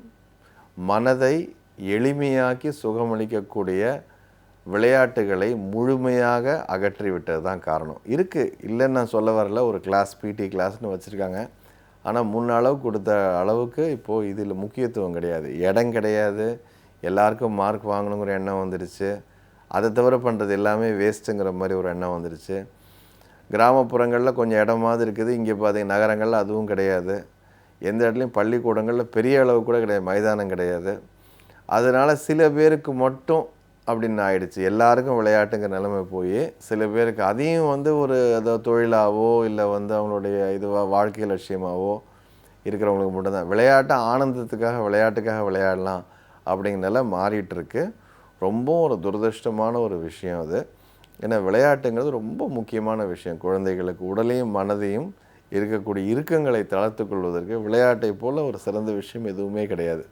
S7: மனதை எளிமையாக்கி சுகமளிக்கக்கூடிய விளையாட்டுகளை முழுமையாக அகற்றிவிட்டது தான் காரணம். இருக்குது, இல்லைன்னு நான் சொல்ல வரல. ஒரு கிளாஸ் பிடி கிளாஸ்னு வச்சுருக்காங்க. ஆனால் முன்னளவு கொடுத்த அளவுக்கு இப்போது இதில் முக்கியத்துவம் கிடையாது, இடம் கிடையாது. எல்லாருக்கும் மார்க் வாங்கணுங்கிற எண்ணம் வந்துடுச்சு. அதை தவிர பண்ணுறது எல்லாமே வேஸ்ட்டுங்கிற மாதிரி ஒரு எண்ணம் வந்துடுச்சு. கிராமப்புறங்களில் கொஞ்சம் இடமாவது இருக்குது, இங்கே பார்த்தீங்கன்னா நகரங்களில் அதுவும் கிடையாது. எந்த இடத்துலையும் பள்ளிக்கூடங்களில் பெரிய அளவு கூட கிடையாது, மைதானம் கிடையாது. அதனால் சில பேருக்கு மட்டும் அப்படின்னு ஆயிடுச்சு. எல்லாருக்கும் விளையாட்டுங்கிற நிலைமை போய் சில பேருக்கு அதையும் ஒரு ஏதோ தொழிலாவோ இல்லை அவங்களுடைய இதுவாக வாழ்க்கை லட்சியமாகவோ இருக்கிறவங்களுக்கு மட்டும்தான் விளையாட்டை ஆனந்தத்துக்காக விளையாட்டுக்காக விளையாடலாம் அப்படிங்கிற நிலை மாறிட்டுருக்கு. ரொம்ப ஒரு துரதிருஷ்டமான ஒரு விஷயம் அது. ஏன்னா விளையாட்டுங்கிறது ரொம்ப முக்கியமான விஷயம். குழந்தைகளுக்கு உடலையும் மனதையும் இருக்கக்கூடிய இறுக்கங்களை தளர்த்து கொள்வதற்கு விளையாட்டை போல் ஒரு சிறந்த விஷயம் எதுவுமே கிடையாது.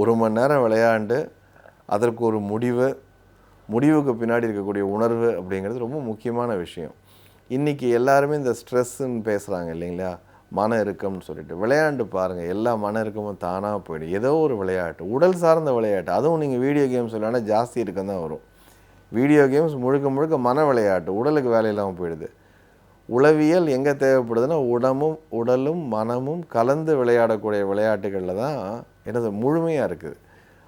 S7: 1 மணி நேரம் விளையாண்டு அதற்கு ஒரு முடிவுக்கு பின்னாடி இருக்கக்கூடிய உணர்வு அப்படிங்கிறது ரொம்ப முக்கியமான விஷயம். இன்றைக்கி எல்லாருமே இந்த ஸ்ட்ரெஸ்ஸுன்னு பேசுகிறாங்க இல்லைங்களா, மன இறுக்கம்னு சொல்லிட்டு. விளையாண்டு பாருங்கள், எல்லா மன இறுக்கமும் தானாக போயிடும். ஏதோ ஒரு விளையாட்டு, உடல் சார்ந்த விளையாட்டு, அதுவும் நீங்கள் வீடியோ கேம்ஸ் விளையாட ஜாஸ்தி இருக்கம் தான் வரும். வீடியோ கேம்ஸ் முழுக்க மன விளையாட்டு, உடலுக்கு வேலை இல்லாமல் போயிடுது. உளவியல் எங்கே தேவைப்படுதுன்னா உடலும் மனமும் கலந்து விளையாடக்கூடிய விளையாட்டுகளில் தான் என்னது முழுமையாக இருக்குது.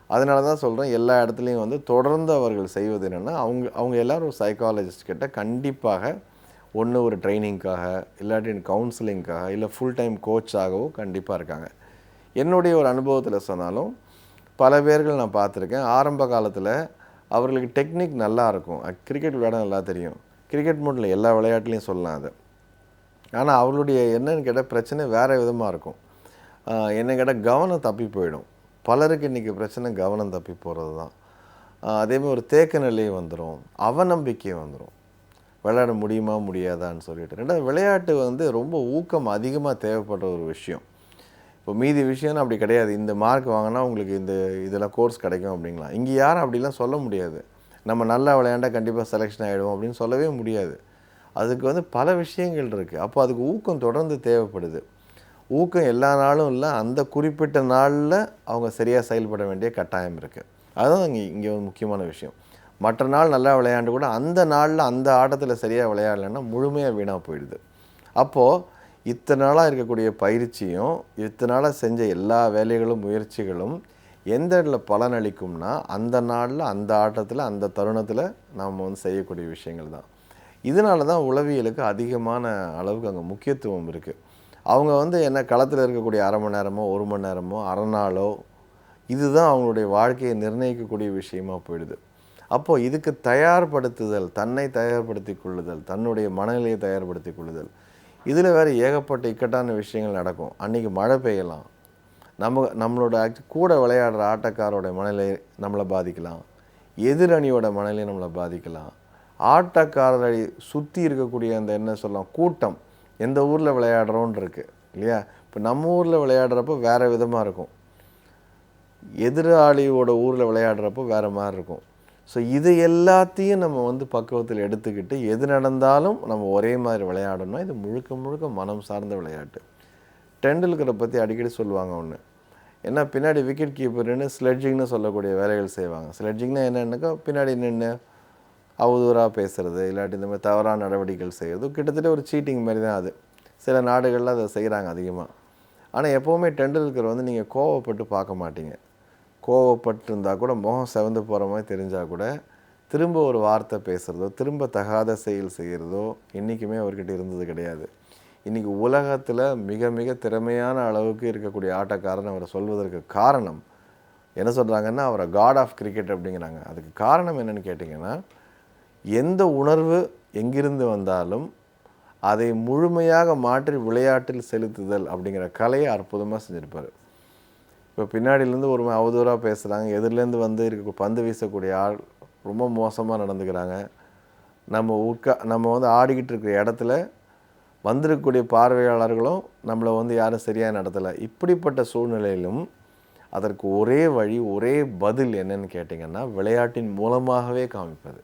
S7: அதனால தான் சொல்கிறேன், எல்லா இடத்துலையும் தொடர்ந்து அவர்கள் செய்வது என்னென்னா அவங்க எல்லோரும் ஒரு சைக்காலஜிஸ்ட் கிட்ட கண்டிப்பாக ஒன்று ஒரு ட்ரைனிங்காக இல்லாட்டி கவுன்சிலிங்காக இல்லை ஃபுல் டைம் கோச்சாகவோ கண்டிப்பாக இருக்காங்க. என்னுடைய ஒரு அனுபவத்தில் சொன்னாலும் பல பேர்கள் நான் பார்த்துருக்கேன். ஆரம்ப காலத்தில் அவர்களுக்கு டெக்னிக் நல்லா இருக்கும், கிரிக்கெட் விளையாட நல்லா தெரியும். கிரிக்கெட் மட்டும் எல்லா விளையாட்டுலேயும் சொல்லலாம் அது. ஆனால் அவர்களுடைய என்னன்னு கேட்டால் பிரச்சனை வேறு விதமாக இருக்கும். என்ன கேட்டால் கவனம் தப்பி போயிடும். பலருக்கு இன்றைக்கி பிரச்சனை கவனம் தப்பி போகிறது தான். அதேமாதிரி ஒரு தேக்க நிலை வந்துடும், அவநம்பிக்கை வந்துடும், விளையாட முடியுமா முடியாதான்னு சொல்லிட்டு. ரெண்டாவது விளையாட்டு ரொம்ப ஊக்கம் அதிகமாக தேவைப்படுற ஒரு விஷயம். இப்போ மீதி விஷயம்னு அப்படி கிடையாது. இந்த மார்க் வாங்கினா உங்களுக்கு இதெல்லாம் கோர்ஸ் கிடைக்கும் அப்படிங்களா, இங்கே யாரும் அப்படிலாம் சொல்ல முடியாது. நம்ம நல்லா விளையாண்டா கண்டிப்பாக செலெக்ஷன் ஆகிடும் அப்படின்னு சொல்லவே முடியாது. அதுக்கு பல விஷயங்கள் இருக்குது. அப்போ அதுக்கு ஊக்கம் தொடர்ந்து தேவைப்படுது. ஊக்கம் எல்லா நாளும் இல்லை, அந்த குறிப்பிட்ட நாளில் அவங்க சரியாக செயல்பட வேண்டிய கட்டாயம் இருக்குது. அதுதான் இங்கே ஒரு முக்கியமான விஷயம். மற்ற நாள் நல்லா விளையாண்டு கூட அந்த நாளில் அந்த ஆட்டத்தில் சரியாக விளையாடலைன்னா முழுமையாக வீணாக போயிடுது. அப்போது இத்தனை நாளாக இருக்கக்கூடிய பயிற்சியும் இத்தனை நாளாக செஞ்ச எல்லா வேலைகளும் முயற்சிகளும் எந்த இடத்துல பலனளிக்கும்னா அந்த நாளில் அந்த ஆட்டத்தில் அந்த தருணத்தில் நாம் வந்து செய்யக்கூடிய விஷயங்கள் தான். இதனால தான் உளவியலுக்கு அதிகமான அளவுக்கு அங்கே முக்கியத்துவம் இருக்குது. அவங்க வந்து என்ன களத்தில் இருக்கக்கூடிய அரை மணி நேரமோ 1 மணி நேரமோ அரை நாளோ இதுதான் அவங்களுடைய வாழ்க்கையை நிர்ணயிக்கக்கூடிய விஷயமாக போயிடுது. அப்போது இதுக்கு தயார்படுத்துதல், தன்னை தயார்படுத்தி கொள்ளுதல், தன்னுடைய மனநிலையை தயார்படுத்தி கொள்ளுதல், இதில் வேறு ஏகப்பட்ட இக்கட்டான விஷயங்கள் நடக்கும். அன்றைக்கி மழை பெய்யலாம், நம்மளோட கூட விளையாடுற ஆட்டக்காரோட மனநிலை நம்மளை பாதிக்கலாம், எதிரணியோட மனநிலை நம்மளை பாதிக்கலாம், ஆட்டக்காரரை சுற்றி இருக்கக்கூடிய அந்த என்ன சொல்லலாம் கூட்டம், எந்த ஊரில் விளையாடுறோன்னு இருக்குது இல்லையா. இப்போ நம்ம ஊரில் விளையாடுறப்போ வேறு விதமாக இருக்கும், எதிராளியோட ஊரில் விளையாடுறப்போ வேறு மாதிரி இருக்கும். ஸோ இது எல்லாத்தையும் நம்ம வந்து பக்குவத்தில் எடுத்துக்கிட்டு எது நடந்தாலும் நம்ம ஒரே மாதிரி விளையாடணும். இது முழுக்க முழுக்க மனம் சார்ந்த விளையாட்டு. டெண்டுல்கரை பற்றி அடிக்கடி சொல்லுவாங்க ஒன்று, ஏன்னா பின்னாடி விக்கெட் கீப்பர்னு ஸ்லெட்ஜிங்னு சொல்லக்கூடிய வேலைகள் செய்வாங்க. ஸ்லெட்ஜிங்னா என்னென்னாக்கா பின்னாடி நின்று அவதூறாக பேசுகிறது, இல்லாட்டி இந்த மாதிரி தவறான நடவடிக்கைகள் செய்கிறது, கிட்டத்தட்ட ஒரு சீட்டிங் மாதிரி தான் அது. சில நாடுகளில் அதை செய்கிறாங்க அதிகமாக. ஆனால் எப்போவுமே டெண்டுல்கர் வந்து நீங்கள் கோவப்பட்டு பார்க்க மாட்டீங்க. கோவப்பட்டிருந்தால் கூட முகம் செவந்து போகிற மாதிரி தெரிஞ்சால் கூட திரும்ப ஒரு வார்த்தை பேசுகிறதோ திரும்ப தகாத செயல் செய்கிறதோ என்றைக்குமே அவர்கிட்ட இருந்தது கிடையாது. இன்றைக்கி உலகத்தில் மிக மிக திறமையான அளவுக்கு இருக்கக்கூடிய ஆட்டக்காரன் அவரை சொல்வதற்கு காரணம் என்ன சொல்கிறாங்கன்னா, அவரை காட் ஆஃப் கிரிக்கெட் அப்படிங்கிறாங்க. அதுக்கு காரணம் என்னென்னு கேட்டிங்கன்னா, எந்த உணர்வு எங்கிருந்து வந்தாலும் அதை முழுமையாக மாற்றி விளையாட்டில் செலுத்துதல் அப்படிங்கிற கலையை அற்புதமாக செஞ்சுருப்பார். இப்போ பின்னாடியிலேருந்து ஒரு அவதூறாக பேசுகிறாங்க, எதிரிலேருந்து வந்து இருக்க பந்து வீசக்கூடிய ஆள் ரொம்ப மோசமாக நடந்துக்கிறாங்க, நம்ம வந்து ஆடிக்கிட்டு இருக்கிற இடத்துல வந்திருக்கக்கூடிய பார்வையாளர்களும் நம்மளை வந்து யாரும் சரியாக நடத்தலை. இப்படிப்பட்ட சூழ்நிலையிலும் அதற்கு ஒரே வழி, ஒரே பதில் என்னன்னு கேட்டிங்கன்னா, விளையாட்டின் மூலமாகவே காமிப்பது.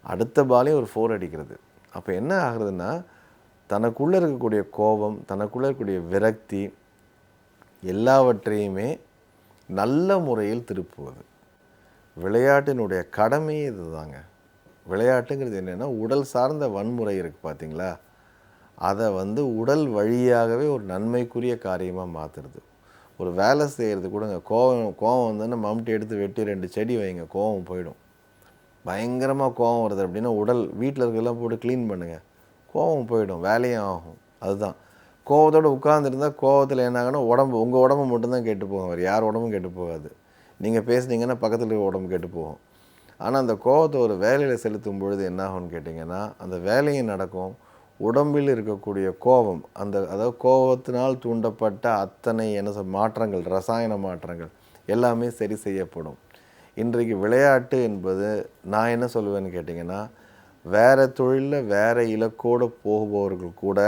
S7: அடுத்த பாலையும் ஒரு 4 அடிக்கிறது. அப்போ என்ன ஆகுதுன்னா, தனக்குள்ளே இருக்கக்கூடிய கோபம், தனக்குள்ளே இருக்கக்கூடிய விரக்தி எல்லாவற்றையுமே நல்ல முறையில் திருப்புவது. விளையாட்டினுடைய கடமையே இது தாங்க. விளையாட்டுங்கிறது என்னென்னா, உடல் சார்ந்த வன்முறை இருக்குது பார்த்தீங்களா, அதை வந்து உடல் வழியாகவே ஒரு நன்மைக்குரிய காரியமாக மாற்றுறது. ஒரு வேலை செய்கிறது கூடங்க, கோவம் வந்து மம்முட்டி எடுத்து வெட்டி 2 செடி வைங்க, கோவம் போயிடும். பயங்கரமாக கோவம் வருது அப்படின்னா உடல் வீட்டில் இருக்கலாம் போட்டு க்ளீன் பண்ணுங்கள், கோவம் போயிடும், வேலையும் ஆகும். அதுதான் கோவத்தோடு உட்கார்ந்துருந்தால் கோவத்தில் என்னாகனா உங்கள் உடம்பு மட்டும்தான் கெட்டு போகும், வேறு யார் உடம்பும் கெட்டு போகாது. நீங்கள் பேசுனீங்கன்னா பக்கத்தில் இருக்க உடம்பு கெட்டு போகும். ஆனால் அந்த கோவத்தை ஒரு வேலையில் செலுத்தும் பொழுது என்னாகும்னு கேட்டிங்கன்னா, அந்த வேலையும் நடக்கும், உடம்பில் இருக்கக்கூடிய கோபம், அதாவது கோபத்தினால் தூண்டப்பட்ட அத்தனை மாற்றங்கள், ரசாயன மாற்றங்கள் எல்லாமே சரி செய்யப்படும். இன்றைக்கு விளையாட்டு என்பது நான் என்ன சொல்லுவேன்னு கேட்டிங்கன்னா, வேறு தொழிலில் வேறு இலக்கோடு போகுபவர்கள் கூட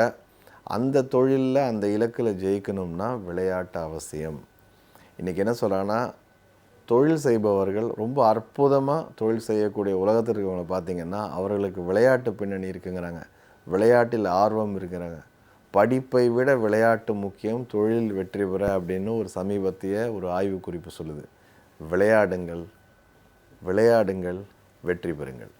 S7: அந்த தொழிலில் அந்த இலக்கில் ஜெயிக்கணும்னா விளையாட்டு அவசியம். இன்றைக்கி என்ன சொல்கிறாங்கன்னா, தொழில் செய்பவர்கள் ரொம்ப அற்புதமாக தொழில் செய்யக்கூடிய உலகத்தில் இருக்கவங்களை பார்த்திங்கன்னா அவர்களுக்கு விளையாட்டு பின்னணி இருக்குங்கிறாங்க, விளையாட்டில் ஆர்வம் இருக்கிறாங்க. படிப்பை விட விளையாட்டு முக்கியம், தொழில் வெற்றி பெற அப்படின்னு ஒரு சமீபத்திய ஒரு ஆய்வு குறிப்பு சொல்லுது. விளையாடுங்கள், விளையாடுங்கள், வெற்றி பெறுங்கள்.